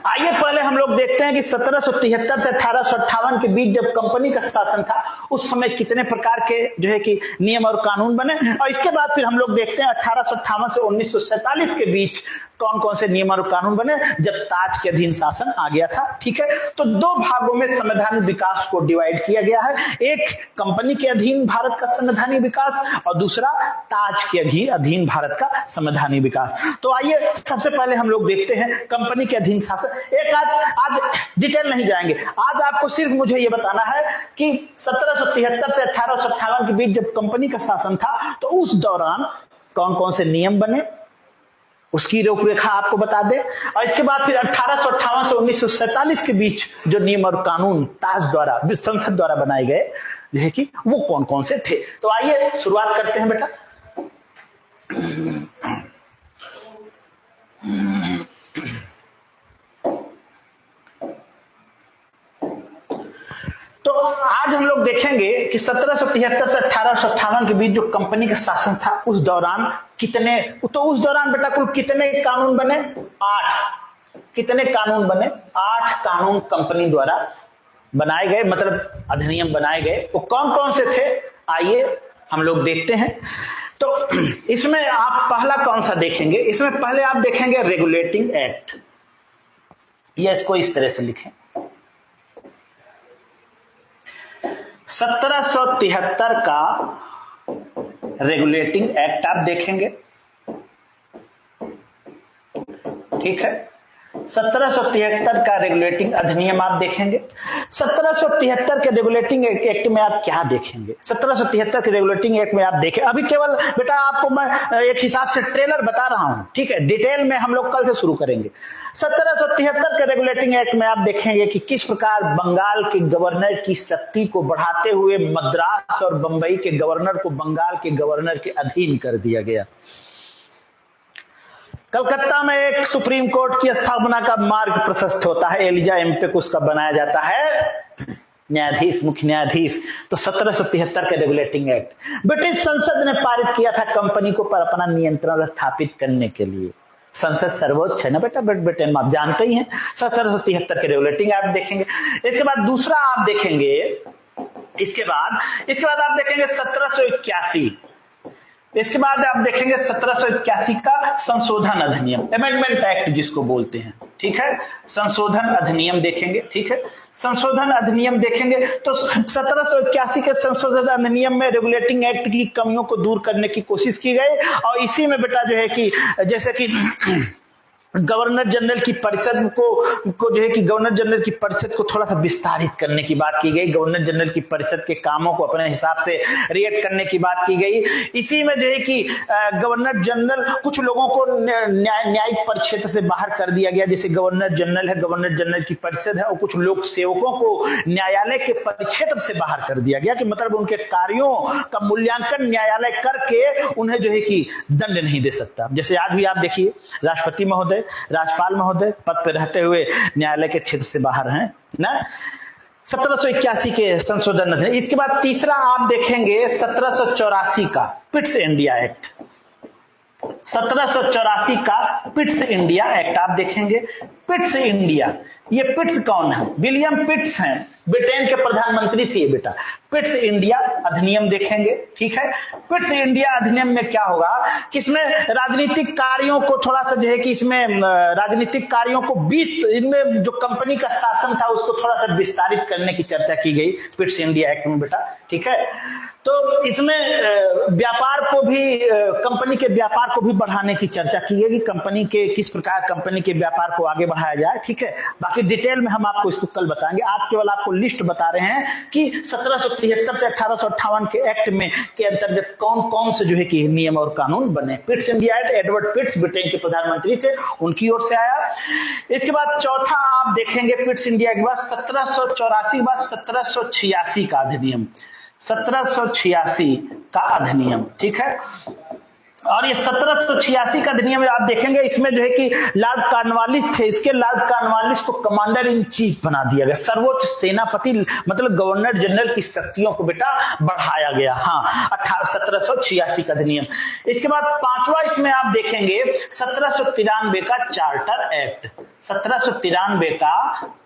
आइए पहले हम लोग देखते हैं कि 1773 से 1858 के बीच जब कंपनी का शासन था उस समय कितने प्रकार के जो है कि नियम और कानून बने, और इसके बाद फिर हम लोग देखते हैं 1858 से 1947 के बीच कौन कौन से नियम और कानून बने जब ताज के अधीन शासन आ गया था, ठीक है। तो दो भागों में संवैधानिक विकास को डिवाइड किया गया है, एक कंपनी के अधीन भारत का संवैधानिक विकास और दूसरा ताज के अधीन भारत का संवैधानिक विकास। तो आइए सबसे पहले हम लोग देखते हैं कंपनी के अधीन शासन। एक आज डिटेल नहीं जाएंगे, आज आपको सिर्फ मुझे यह बताना है कि 1773 से 1858 के बीच जब कंपनी का शासन था तो उस दौरान कौन कौन से नियम बने, उसकी रूपरेखा आपको बता दे, और इसके बाद फिर 1858 से 1947 के बीच जो नियम और कानून ताज द्वारा, संसद द्वारा बनाए गए जो है कि वो कौन कौन से थे। तो आइए शुरुआत करते हैं बेटा। तो आज हम लोग देखेंगे कि 1773 से 1858 के बीच जो कंपनी का शासन था उस दौरान कितने, तो उस दौरान बेटा कुल कितने कानून बने? 8। कितने कानून बने? 8 कानून कंपनी द्वारा बनाए गए, मतलब अधिनियम बनाए गए। वो कौन कौन से थे आइए हम लोग देखते हैं। तो इसमें आप पहला कौन सा देखेंगे? इसमें पहले आप देखेंगे रेगुलेटिंग एक्ट, ये इसको इस तरह से लिखें। 1773 का रेगुलेटिंग एक्ट आप देखेंगे, ठीक है। 1773 का रेगुलेटिंग अधिनियम आप देखेंगे। 1773 के रेगुलेटिंग एक्ट में आप क्या देखेंगे? 1773 के रेगुलेटिंग एक्ट में आप देखें, अभी केवल बेटा आपको मैं एक हिसाब से ट्रेलर बता रहा हूं, ठीक है, डिटेल में हम लोग कल से शुरू करेंगे। 1773 के रेगुलेटिंग एक्ट में आप देखेंगे कि किस प्रकार बंगाल के गवर्नर की शक्ति को बढ़ाते हुए मद्रास और बंबई के गवर्नर को बंगाल के गवर्नर के अधीन कर दिया गया। कलकत्ता में एक सुप्रीम कोर्ट की स्थापना का मार्ग प्रशस्त होता है, एलिजा एम्पेक उसका बनाया जाता है न्यायाधीश, मुख्य न्यायाधीश। तो 1773 का रेगुलेटिंग एक्ट ब्रिटिश संसद ने पारित किया था कंपनी को पर अपना नियंत्रण स्थापित करने के लिए। संसद सर्वोच्च है ना बेटा ब्रिटेन में, आप जानते ही हैं। 1773 के रेगुलेटिंग एक्ट देखेंगे। इसके बाद दूसरा आप देखेंगे, इसके बाद आप देखेंगे 1781। इसके बाद आप देखेंगे 1781 का संशोधन अधिनियम, अमेंडमेंट एक्ट जिसको बोलते हैं, ठीक है, संशोधन अधिनियम देखेंगे, ठीक है, संशोधन अधिनियम देखेंगे। तो 1781 के संशोधन अधिनियम में रेगुलेटिंग एक्ट की कमियों को दूर करने की कोशिश की गई और इसी में बेटा जो है कि जैसे कि गवर्नर जनरल की परिषद को जो है कि गवर्नर जनरल की परिषद को थोड़ा सा विस्तारित करने की बात की गई, गवर्नर जनरल की परिषद के कामों को अपने हिसाब से रिएक्ट करने की बात की गई। इसी में जो है कि गवर्नर जनरल कुछ लोगों को न्यायिक परिक्षेत्र से बाहर कर दिया गया, जैसे गवर्नर जनरल है, गवर्नर जनरल की परिषद है, और कुछ लोक सेवकों को न्यायालय के परिक्षेत्र से बाहर कर दिया गया कि मतलब उनके कार्यों का मूल्यांकन न्यायालय करके उन्हें जो है कि दंड नहीं दे सकता। जैसे आज भी आप देखिए राष्ट्रपति महोदय, राज्यपाल महोदय पद पर रहते हुए न्यायालय के क्षेत्र से बाहर हैं ना। 1781 के संशोधन है। इसके बाद तीसरा आप देखेंगे 1784 का पिट्स इंडिया एक्ट। 1784 का पिट्स इंडिया एक्ट आप देखेंगे। पिट्स इंडिया, ये पिट्स कौन है? विलियम पिट्स हैं, ब्रिटेन के प्रधानमंत्री थे ये बेटा। पिट्स इंडिया अधिनियम देखेंगे, ठीक है। पिट्स इंडिया अधिनियम में क्या होगा कि इसमें राजनीतिक कार्यों को थोड़ा सा जो है कि इसमें राजनीतिक कार्यों को इनमें जो कंपनी का शासन था उसको थोड़ा सा विस्तारित करने की चर्चा की गई पिट्स इंडिया एक्ट में बेटा, ठीक है। तो इसमें व्यापार को भी, कंपनी के व्यापार को भी बढ़ाने की चर्चा की गई कि कंपनी के किस प्रकार कंपनी के व्यापार को आगे बढ़ाया जाए, ठीक है। बाकी डिटेल में हम आपको इसको कल बताएंगे, आज केवल आपको लिस्ट बता रहे हैं कि 1773 से 1858 के एक्ट में के अंतर्गत कौन कौन से जो है कि नियम और कानून बने। Pitt's India Act, Edward Pitts Britain के प्रधानमंत्री थे, उनकी ओर से आया। इसके बाद चौथा आप देखेंगे पिट्स इंडिया के बाद 1784 के बाद 1786 का अधिनियम, 1786 का अधिनियम, ठीक है। और ये 1786 का अधिनियम आप देखेंगे, इसमें जो है कि लॉर्ड कॉर्नवालिस थे, इसके लॉर्ड कॉर्नवालिस को कमांडर इन चीफ बना दिया गया, सर्वोच्च सेनापति, मतलब गवर्नर जनरल की शक्तियों को बेटा बढ़ाया गया। हाँ, 1786 का अधिनियम। इसके बाद पांचवा इसमें आप देखेंगे 1793 का चार्टर एक्ट, 1793 का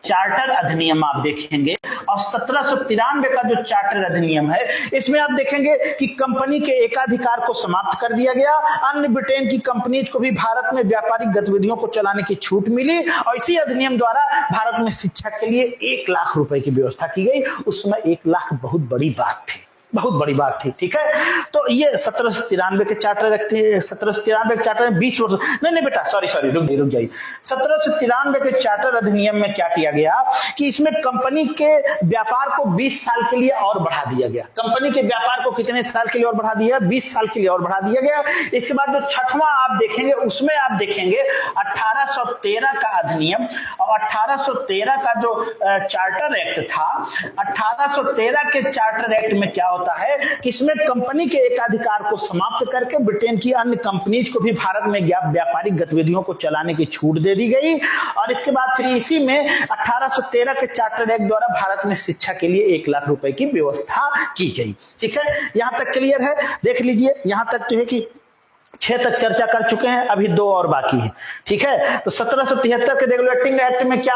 चार्टर अधिनियम आप देखेंगे। और 1793 का जो चार्टर अधिनियम है इसमें आप देखेंगे कि कंपनी के एकाधिकार को समाप्त कर दिया गया, अन्य ब्रिटेन की कंपनीज को भी भारत में व्यापारिक गतिविधियों को चलाने की छूट मिली और इसी अधिनियम द्वारा भारत में शिक्षा के लिए 1 लाख रुपए की व्यवस्था की गई। उस समय 1 लाख बहुत बड़ी बात थी, बहुत बड़ी बात थी, ठीक है। तो ये 1793 के चार्टर रखते हैं। 1793 के चार्टर में 20 वर्ष नहीं बेटा, सॉरी रुक जाइए। 1793 के चार्टर अधिनियम में क्या किया गया कि इसमें कंपनी के व्यापार को 20 साल के लिए और बढ़ा दिया गया। कंपनी के व्यापार को कितने साल के लिए और बढ़ा दिया? 20 साल के लिए और बढ़ा दिया गया। इसके बाद जो छठवां आप देखेंगे उसमें आप देखेंगे 1813 का अधिनियम और 1813 का जो चार्टर एक्ट था। 1813 के चार्टर एक्ट में क्या होता है कि इसमें कंपनी के एकाधिकार को समाप्त करके ब्रिटेन की अन्य कंपनीज को भी भारत में व्यापारिक गतिविधियों को चलाने की छूट दे दी गई। और इसके बाद फिर इसी में 1813 के चार्टर एक्ट द्वारा भारत में शिक्षा के लिए 1 लाख रुपए की व्यवस्था की गई, ठीक है। यहां तक क्लियर है? देख लीजिए, यहां तक जो है कि 6 तक चर्चा कर चुके हैं, अभी 2 और बाकी है, ठीक है। तो 1773 के रेगुलेटिंग एक्ट में क्या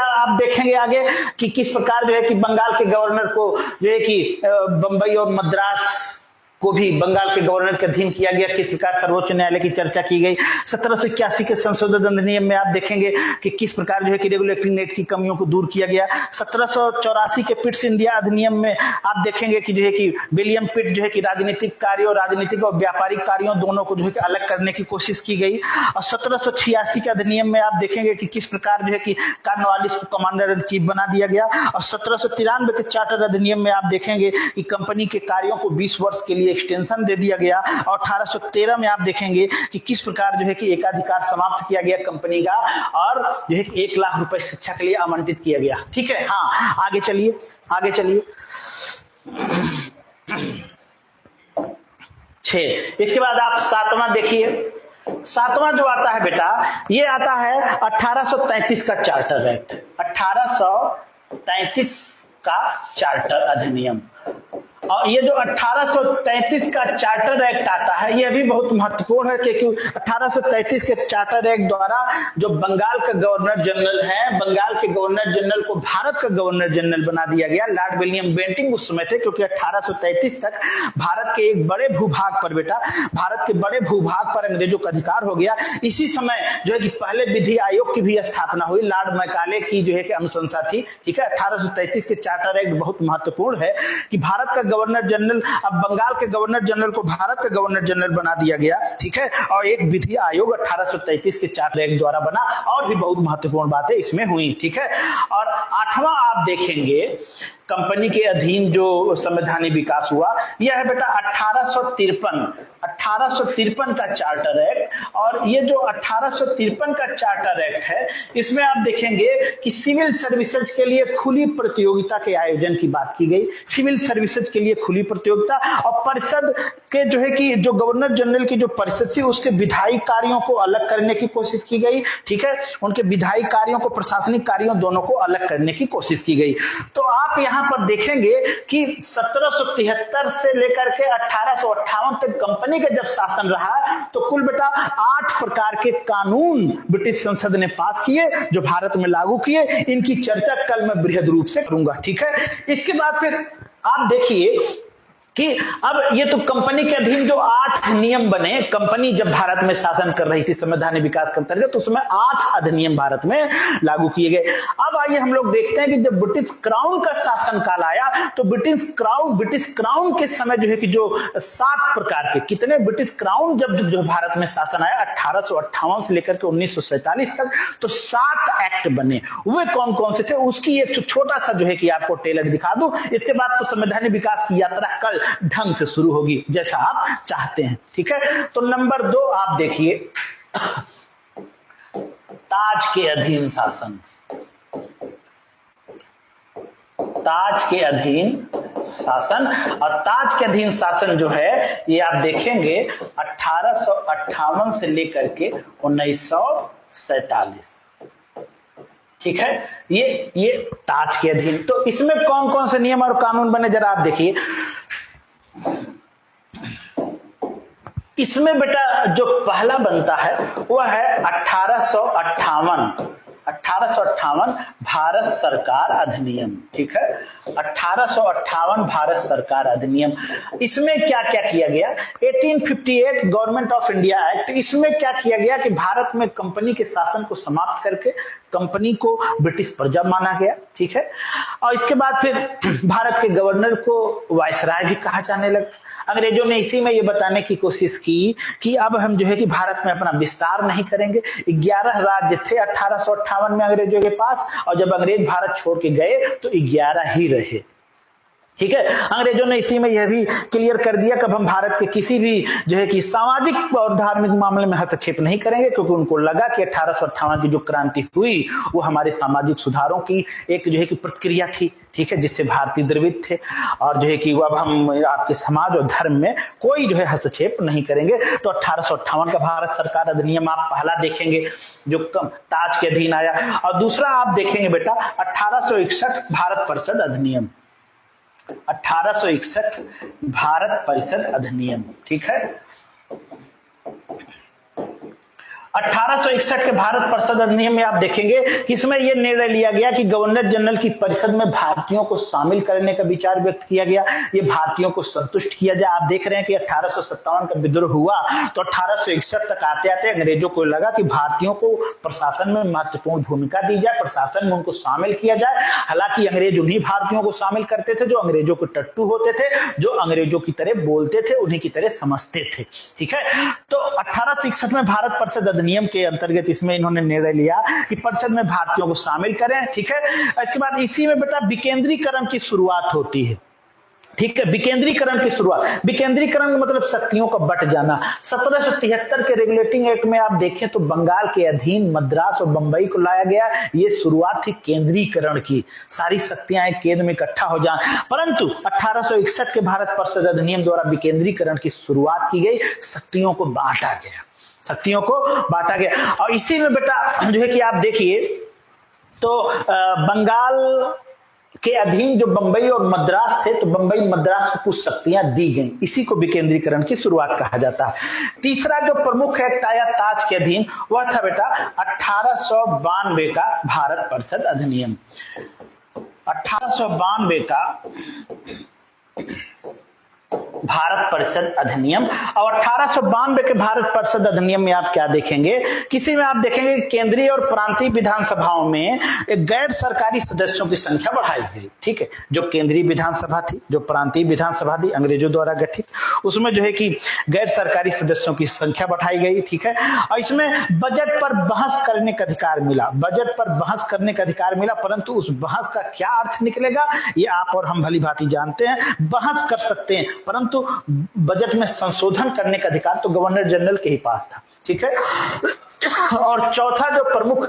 आप देखेंगे आगे कि किस प्रकार जो है कि बंगाल के गवर्नर को जो है कि बंबई और मद्रास को भी बंगाल के गवर्नर के अधीन किया गया, किस प्रकार सर्वोच्च न्यायालय की चर्चा की गई। 1781 के संशोधित अधिनियम में आप देखेंगे कि किस प्रकार जो है कि रेगुलेटरी नेट की कमियों को दूर किया गया। 1784 के पिट्स इंडिया अधिनियम में आप देखेंगे कि जो है कि विलियम पिट जो है कि राजनीतिक कार्यों, राजनीतिक और व्यापारिक कार्यों दोनों को जो है कि अलग करने की कोशिश की गई। और 1786 के अधिनियम में आप देखेंगे कि किस प्रकार जो है कि कॉर्नवालिस को कमांडर इन चीफ बना दिया गया। और 1793 के चार्टर अधिनियम में आप देखेंगे कि कंपनी के कार्यों को 20 वर्ष के लिए एक्सटेंशन दे दिया गया। और 1813 में आप देखेंगे कि किस प्रकार जो है कि एकाधिकार समाप्त किया गया कंपनी का, और जो है कि 1 लाख रुपए शिक्षा के लिए आवंटित किया गया। ठीक है, हाँ आगे चलिए, आगे चलिए। 6, इसके बाद आप 7वां देखिए। 7वां जो आता है बेटा, ये आता है 1833 का चार्टर एक्ट, 1833 का चार्टर अधिनियम। और ये जो 1833 का चार्टर एक्ट आता है, ये भी बहुत महत्वपूर्ण है, क्योंकि 1833 के चार्टर एक्ट द्वारा जो बंगाल का गवर्नर जनरल है, बंगाल के गवर्नर जनरल को भारत का गवर्नर जनरल बना दिया गया। लॉर्ड विलियम बेंटिंग उस समय थे, क्योंकि 1833 तक भारत के एक बड़े भूभाग पर बेटा, भारत के बड़े भूभाग पर अंग्रेजों का अधिकार हो गया। इसी समय जो है कि पहले विधि आयोग की भी स्थापना हुई, लॉर्ड मैकाले की जो है कि अनुशंसा थी। ठीक है, 1833 के चार्टर एक्ट बहुत महत्वपूर्ण है कि भारत का गवर्नर जनरल, अब बंगाल के गवर्नर जनरल को भारत का गवर्नर जनरल बना दिया गया। ठीक है, और एक विधि आयोग 1833 के चार्टर एक्ट द्वारा बना। और भी बहुत महत्वपूर्ण बातें इसमें हुई। ठीक है, और 8वां आप देखेंगे कंपनी के अधीन जो संवैधानिक विकास हुआ, यह है बेटा 1853 का चार्टर एक्ट। और ये जो 1853 का चार्टर एक्ट है, इसमें आप देखेंगे कि सिविल सर्विसेज के लिए खुली प्रतियोगिता के आयोजन की बात की गई। सिविल सर्विसेज के लिए खुली प्रतियोगिता, और परिषद के जो है कि जो गवर्नर जनरल की जो परिषद थी, उसके विधायी कार्यों को अलग करने की कोशिश की गई। ठीक है, उनके विधायी कार्यों को, प्रशासनिक कार्यों दोनों को अलग करने की कोशिश की गई। तो आप यहाँ पर देखेंगे कि 1773 से लेकर के 1858 तक कंपनी का जब शासन रहा, तो कुल बेटा 8 प्रकार के कानून ब्रिटिश संसद ने पास किए, जो भारत में लागू किए। इनकी चर्चा कल मैं बृहद रूप से करूंगा। ठीक है, इसके बाद फिर आप देखिए कि अब ये तो कंपनी के अधीन जो 8 नियम बने, कंपनी जब भारत में शासन कर रही थी संवैधानिक विकास के अंतर्गत, तो उसमें 8 अधिनियम भारत में लागू किए गए। अब आइए हम लोग देखते हैं कि जब ब्रिटिश क्राउन का शासन काल आया, तो ब्रिटिश क्राउन के समय जो है कि जो 7 प्रकार के, कितने ब्रिटिश क्राउन जब जो भारत में शासन आया 1858 से लेकर के 1947 तक, तो 7 एक्ट बने। वे कौन कौन से थे, उसकी एक छोटा सा जो है कि आपको टेलर दिखा दूं। इसके बाद तो संवैधानिक विकास की यात्रा कल ढंग से शुरू होगी, जैसा आप चाहते हैं। ठीक है, तो नंबर 2 आप देखिए, ताज के अधीन शासन। ताज के अधीन शासन, और ताज के अधीन शासन जो है, ये आप देखेंगे 1858 से लेकर के 1947। ठीक है, ये ताज के अधीन। तो इसमें कौन कौन से नियम और कानून बने, जरा आप देखिए। इसमें बेटा जो पहला बनता है वह है 1858 भारत सरकार अधिनियम। ठीक है, 1858 भारत सरकार अधिनियम। इसमें क्या क्या किया गया, 1858 गवर्नमेंट ऑफ इंडिया एक्ट, इसमें क्या किया गया कि भारत में कंपनी के शासन को समाप्त करके कंपनी को ब्रिटिश प्रजा माना गया। ठीक है, और इसके बाद फिर भारत के गवर्नर को वायसराय भी कहा जाने लगा। अंग्रेजों ने इसी में ये बताने की कोशिश की कि अब हम जो है कि भारत में अपना विस्तार नहीं करेंगे। 11 राज्य थे 1858 में अंग्रेजों के पास, और जब अंग्रेज भारत छोड़ के गए तो 11 ही रहे। ठीक है, अंग्रेजों ने इसी में यह भी क्लियर कर दिया कि हम भारत के किसी भी जो है कि सामाजिक और धार्मिक मामले में हस्तक्षेप नहीं करेंगे, क्योंकि उनको लगा कि 1858 की जो क्रांति हुई वो हमारे सामाजिक सुधारों की एक जो है कि प्रतिक्रिया थी। ठीक है, जिससे भारतीय द्रवित थे, और जो है कि अब हम आपके समाज और धर्म में कोई जो है हस्तक्षेप नहीं करेंगे। तो 1858 का भारत सरकार अधिनियम आप पहला देखेंगे जो ताज के अधीन आया। और दूसरा आप देखेंगे बेटा 1861 भारत परिषद अधिनियम। 1861 भारत परिषद अधिनियम। ठीक है, 1861 के भारत परिषद अधिनियम में आप देखेंगे कि इसमें यह निर्णय लिया गया कि गवर्नर जनरल की परिषद में भारतीयों को शामिल करने का विचार व्यक्त किया गया, ये भारतीयों को संतुष्ट किया जाए। आप देख रहे हैं कि 1857 का विद्रोह हुआ तो 1861 तक आते आते अंग्रेजों को लगा कि भारतीयों को प्रशासन में महत्वपूर्ण भूमिका दी जाए, प्रशासन में उनको शामिल किया जाए। हालांकि अंग्रेज उन्हीं भारतीयों को शामिल करते थे जो अंग्रेजों को टट्टू होते थे, जो अंग्रेजों की तरह बोलते थे, उन्हीं की तरह समझते थे। ठीक है, तो 1861 में भारत परिषद अधिनियम के अंतर्गत इसमें इन्होंने निर्णय लिया कि परिषद में भारतीयों को शामिल करें। ठीक है, इसके बाद इसी में बेटा विकेंद्रीकरण की शुरुआत होती है। ठीक है, विकेंद्रीकरण की शुरुआत, विकेंद्रीकरण मतलब शक्तियों का बट जाना। 1773 के रेगुलेटिंग एक्ट में आप देखें तो बंगाल के अधीन मद्रास और बंबई को लाया गया। ये शुरुआत थी केंद्रीकरण की, सारी शक्तियां एक केंद्र में इकट्ठा हो जाए। परंतु 1861 के भारत परिषद अधिनियम द्वारा विकेंद्रीकरण की शुरुआत की गई, शक्तियों को बांटा गया, शक्तियों को बांटा गया। और इसी में बेटा जो है कि आप देखिए तो बंगाल के अधीन जो बंबई और मद्रास थे, तो बंबई मद्रास को कुछ शक्तियां दी गई, इसी को विकेंद्रीकरण की शुरुआत कहा जाता है। तीसरा जो प्रमुख एक्ट आया ताज के अधीन, वह था बेटा 1892 का भारत परिषद अधिनियम। 1892 का भारत परिषद अधिनियम। और 1892 के भारत परिषद अधिनियम में आप क्या देखेंगे, किसी में आप देखेंगे केंद्रीय और प्रांतीय विधानसभाओं में गैर सरकारी सदस्यों की संख्या बढ़ाई गई। ठीक है, जो केंद्रीय विधानसभा थी, जो प्रांतीय विधानसभा थी अंग्रेजों द्वारा गठित, उसमें जो है कि गैर सरकारी सदस्यों की संख्या बढ़ाई गई। ठीक है, और इसमें बजट पर बहस करने का अधिकार मिला, बजट पर बहस करने का अधिकार मिला। परंतु उस बहस का क्या अर्थ निकलेगा ये आप और हम भली भांति जानते हैं। बहस कर सकते हैं परंतु बजट में संशोधन करने का अधिकार तो गवर्नर जनरल के ही पास था। ठीक है, और चौथा जो प्रमुख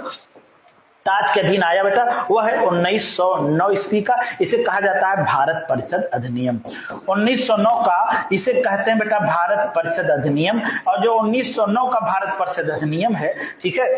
ताज के अधीन आया बेटा वह है 1909 ईस्वी का, इसे कहा जाता है भारत परिषद अधिनियम। 1909 का इसे कहते हैं बेटा भारत परिषद अधिनियम। और जो 1909 का भारत परिषद अधिनियम है, ठीक है,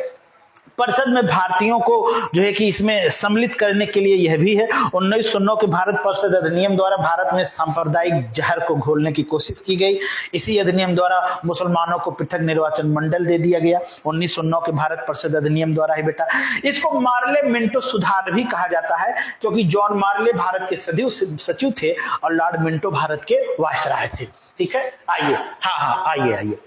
परिषद में भारतीयों को जो है कि इसमें सम्मिलित करने के लिए यह भी है। 1909 के भारत परिषद अधिनियम द्वारा भारत में सांप्रदायिक जहर को घोलने की कोशिश की गई। इसी अधिनियम द्वारा मुसलमानों को पृथक निर्वाचन मंडल दे दिया गया। 1909 के भारत परिषद अधिनियम द्वारा ही बेटा। इसको मार्ले मिंटो सुधार भी कहा जाता है, क्योंकि जॉन मार्ले भारत के सचिव थे और लॉर्ड मिंटो भारत के वायसराय थे। ठीक है, आइए, हाँ आइए।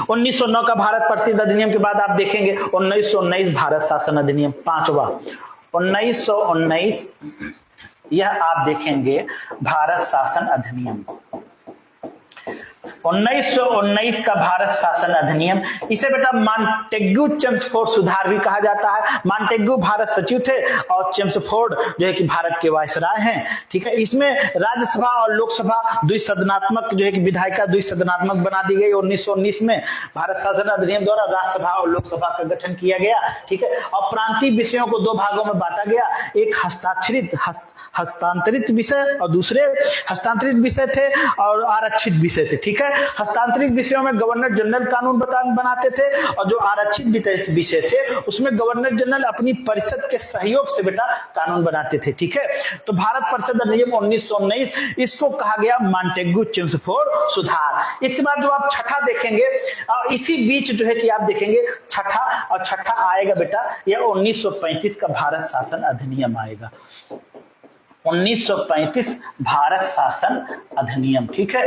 1909 का भारत परिषद अधिनियम के बाद आप देखेंगे 1919 भारत शासन अधिनियम, पांचवा 1919, यह आप देखेंगे भारत शासन अधिनियम। 1919 का भारत शासन अधिनियम, इसे बेटा मॉन्टेग्यू चेम्सफोर्ड सुधार भी कहा जाता है। मॉन्टेग्यू भारत सचिव थे और चेम्सफोर्ड जो है कि भारत के वायसराय हैं। ठीक है, इसमें राज्यसभा और लोकसभा द्विसदनात्मक जो है कि विधायिका द्विसदनात्मक बना दी गई। 1919 में भारत शासन अधिनियम द्वारा राज्यसभा और लोकसभा का गठन किया गया। ठीक है, और प्रांतीय विषयों को दो भागों में बांटा गया, एक हस्तांतरित विषय और दूसरे हस्तांतरित विषय थे और आरक्षित विषय थे। ठीक है, हस्तांतरित विषयों में गवर्नर जनरल कानून बनाते थे और जो आरक्षित विषय थे उसमें गवर्नर जनरल अपनी परिषद के सहयोग से बेटा कानून बनाते थे। ठीक है, तो भारत परिषद अधिनियम 1919, इसको कहा गया मॉन्टेग्यू चेम्सफोर्ड सुधार। इसके बाद जो आप छठा देखेंगे, इसी बीच जो है कि आप देखेंगे छठा आएगा बेटा, यह 1935 का भारत शासन अधिनियम आएगा। 1935 भारत शासन अधिनियम। ठीक है,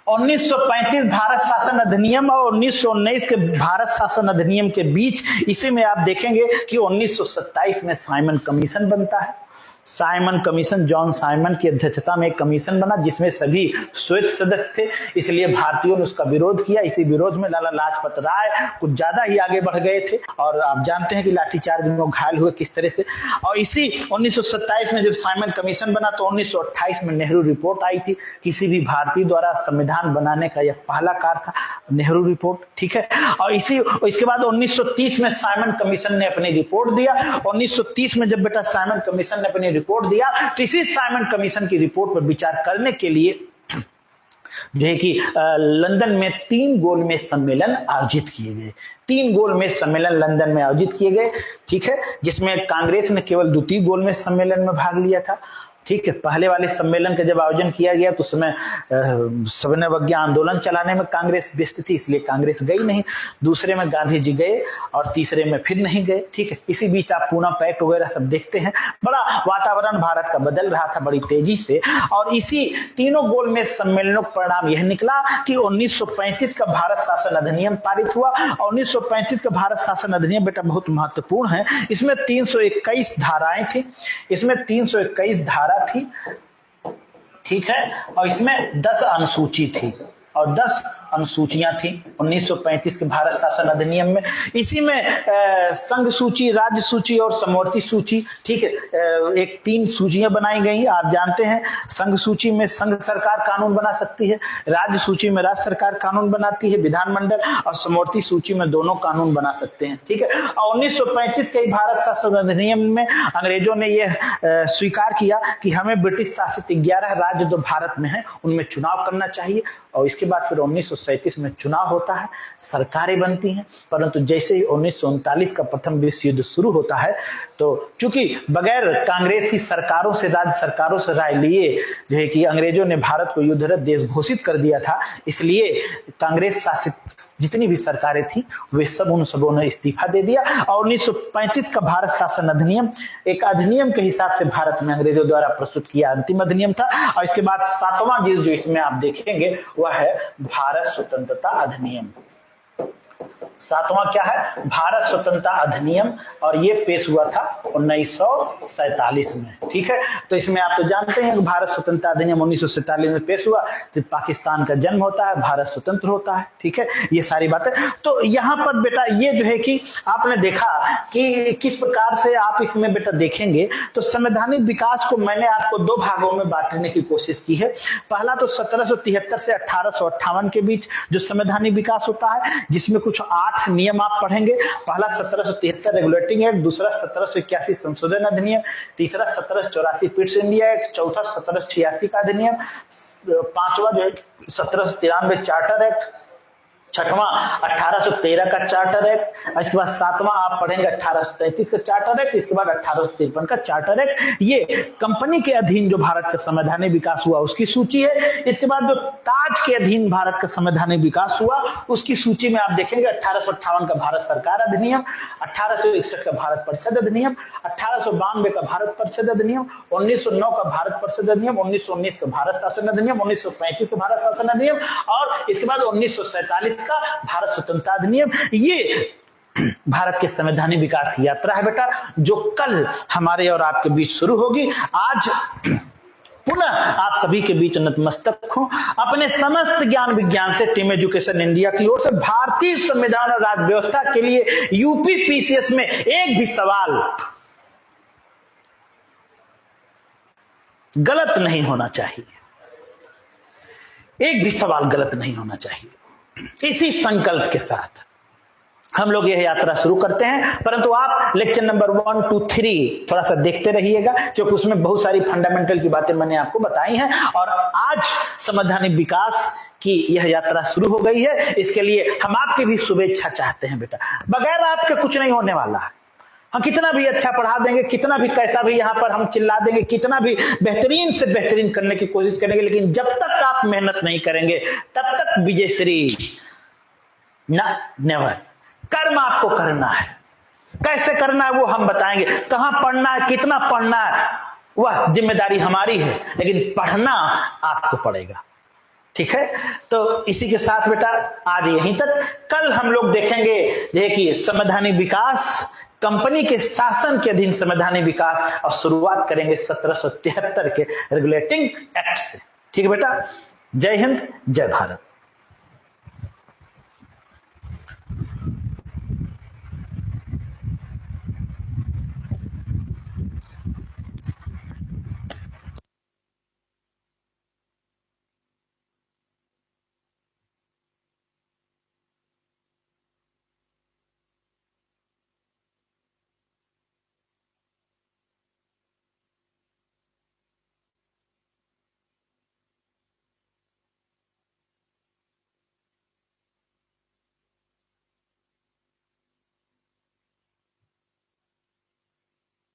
1935 भारत शासन अधिनियम और 1919 के भारत शासन अधिनियम के बीच इसी में आप देखेंगे कि 1927 में साइमन कमीशन बनता है। साइमन कमीशन, जॉन साइमन की अध्यक्षता में एक कमीशन बना जिसमें सभी श्वेत सदस्य थे, इसलिए भारतीयों ने उसका विरोध किया। इसी विरोध में लाला लाजपत राय कुछ ज्यादा ही आगे बढ़ गए थे और आप जानते हैं कि लाठीचार्ज में घायल हुए किस तरह से। और इसी 1927 में जब साइमन कमीशन बना तो 1928 में नेहरू रिपोर्ट आई थी। किसी भी भारतीय द्वारा संविधान बनाने का यह पहला कार्य था, नेहरू रिपोर्ट। ठीक है, और इसके बाद 1930 में साइमन कमीशन ने अपनी रिपोर्ट दिया। 1930 में जब बेटा साइमन कमीशन ने अपनी रिपोर्ट दिया तो इसी साइमन कमीशन की रिपोर्ट पर विचार करने के लिए जो है कि लंदन में 3 गोलमेज सम्मेलन आयोजित किए गए। 3 गोलमेज सम्मेलन लंदन में आयोजित किए गए। ठीक है, जिसमें कांग्रेस ने केवल द्वितीय गोलमेज सम्मेलन में भाग लिया था ठीक है। पहले वाले सम्मेलन का जब आयोजन किया गया तो उस समय सविनय आंदोलन चलाने में कांग्रेस व्यस्त थी, इसलिए कांग्रेस गई नहीं। दूसरे में गांधी जी गए और तीसरे में फिर नहीं गए, ठीक है। इसी बीच आप पूना पैक्ट वगैरह सब देखते हैं, बड़ा वातावरण भारत का बदल रहा था बड़ी तेजी से। और इसी तीनों गोलमेज सम्मेलनों का परिणाम यह निकला कि 1935 का भारत शासन अधिनियम पारित हुआ। और 1935 का भारत शासन अधिनियम बेटा बहुत महत्वपूर्ण है। इसमें 321 धाराएं थी, इसमें 321 धारा थी, ठीक है। और इसमें 10 अनुसूची थी और 10 अनुसूचियां थी 1935 के भारत शासन अधिनियम में। इसी में संघ सूची, राज्य सूची और समवर्ती सूची, ठीक है, एक 3 सूचियां बनाई गई। आप जानते हैं संघ सूची में संघ सरकार कानून बना सकती है, राज्य सूची में राज्य सरकार कानून बनाती है विधानमंडल, और समवर्ती सूची में दोनों कानून बना सकते हैं, ठीक है। और 1935 के भारत शासन अधिनियम में अंग्रेजों ने यह स्वीकार किया कि हमें ब्रिटिश शासित 11 राज्य जो भारत में है उनमें चुनाव करना चाहिए। और इसके बाद फिर 1937 में चुनाव होता है, सरकारें बनती हैं। परंतु जैसे ही 1939 का प्रथम विश्व युद्ध शुरू होता है तो चूंकि बगैर कांग्रेसी सरकारों से, राज्य सरकारों से राय लिए जो है कि अंग्रेजों ने भारत को युद्धरत देश घोषित कर दिया था, इसलिए कांग्रेस शासित जितनी भी सरकारें थी वे सब उन सबों ने इस्तीफा दे दिया। और 1935 का भारत शासन अधिनियम एक अधिनियम के हिसाब से भारत में अंग्रेजों द्वारा प्रस्तुत किया अंतिम अधिनियम था। और इसके बाद 7वां चीज जो इसमें आप देखेंगे वह है भारत स्वतंत्रता अधिनियम। 7वां क्या है? भारत स्वतंत्रता अधिनियम, और ये पेश हुआ था 1947 में, ठीक है। तो इसमें आप तो जानते हैं कि भारत स्वतंत्रता अधिनियम 1947 में पेश हुआ तो पाकिस्तान का जन्म होता है, भारत स्वतंत्र होता है, ठीक है। ये सारी बातें तो यहाँ पर बेटा ये जो है कि आपने देखा कि किस प्रकार से आप इसमें बेटा देखेंगे तो संवैधानिक विकास को मैंने आपको 2 भागों में बांटने की कोशिश की है। पहला तो 1773 से 1858 के बीच जो संवैधानिक विकास होता है, जिसमें कुछ 8 नियम आप पढ़ेंगे। पहला 1773 रेगुलेटिंग एक्ट, दूसरा 1781 संशोधन अधिनियम, तीसरा 1784 पिट्स इंडिया एक्ट, चौथा 1786 का अधिनियम, 5वां जो है 1793 चार्टर एक्ट, 6वां 1813 का चार्टर एक्ट, इसके बाद 7वां आप पढ़ेंगे 1833 का चार्टर एक्ट, इसके बाद 1853 का चार्टर एक्ट। ये कंपनी के अधीन जो भारत का संवैधानिक विकास हुआ उसकी सूची है। इसके बाद जो ताज के अधीन भारत का संवैधानिक विकास हुआ उसकी सूची में आप देखेंगे 1858 का भारत सरकार अधिनियम, 1861 का भारत परिषद अधिनियम, 1892 का भारत परिषद अधिनियम, 1909 का भारत परिषद अधिनियम, 1919 का भारत शासन अधिनियम, 1935 का भारत शासन अधिनियम, और इसके बाद 1947 का भारत स्वतंत्रता अधिनियम। ये भारत के संवैधानिक विकास की यात्रा है बेटा, जो कल हमारे और आपके बीच शुरू होगी। आज पुनः आप सभी के बीच नतमस्तक हूं अपने समस्त ज्ञान विज्ञान से टीम एजुकेशन इंडिया की ओर से भारतीय संविधान और राज्य व्यवस्था के लिए यूपी पीसीएस में एक भी सवाल गलत नहीं होना चाहिए, एक भी सवाल गलत नहीं होना चाहिए। इसी संकल्प के साथ हम लोग यह यात्रा शुरू करते हैं। परंतु आप लेक्चर नंबर 1, 2, 3 थोड़ा सा देखते रहिएगा, क्योंकि उसमें बहुत सारी फंडामेंटल की बातें मैंने आपको बताई हैं। और आज संवैधानिक विकास की यह यात्रा शुरू हो गई है, इसके लिए हम आपकी भी शुभेच्छा चाहते हैं बेटा। बगैर आपके कुछ नहीं होने वाला है। हम कितना भी अच्छा पढ़ा देंगे, कितना भी कैसा भी यहाँ पर हम चिल्ला देंगे, कितना भी बेहतरीन से बेहतरीन करने की कोशिश करेंगे, लेकिन जब तक आप मेहनत नहीं करेंगे तब तक विजयश्री ना नेवर। कर्म आपको करना है, कैसे करना है वो हम बताएंगे, कहां पढ़ना है, कितना पढ़ना है वह जिम्मेदारी हमारी है, लेकिन पढ़ना आपको पड़ेगा, ठीक है। तो इसी के साथ बेटा आज यहीं तक। कल हम लोग देखेंगे कि संवैधानिक विकास, कंपनी के शासन के अधीन संवैधानिक विकास, और शुरुआत करेंगे 1773 के रेगुलेटिंग एक्ट से, ठीक है बेटा। जय हिंद, जय भारत।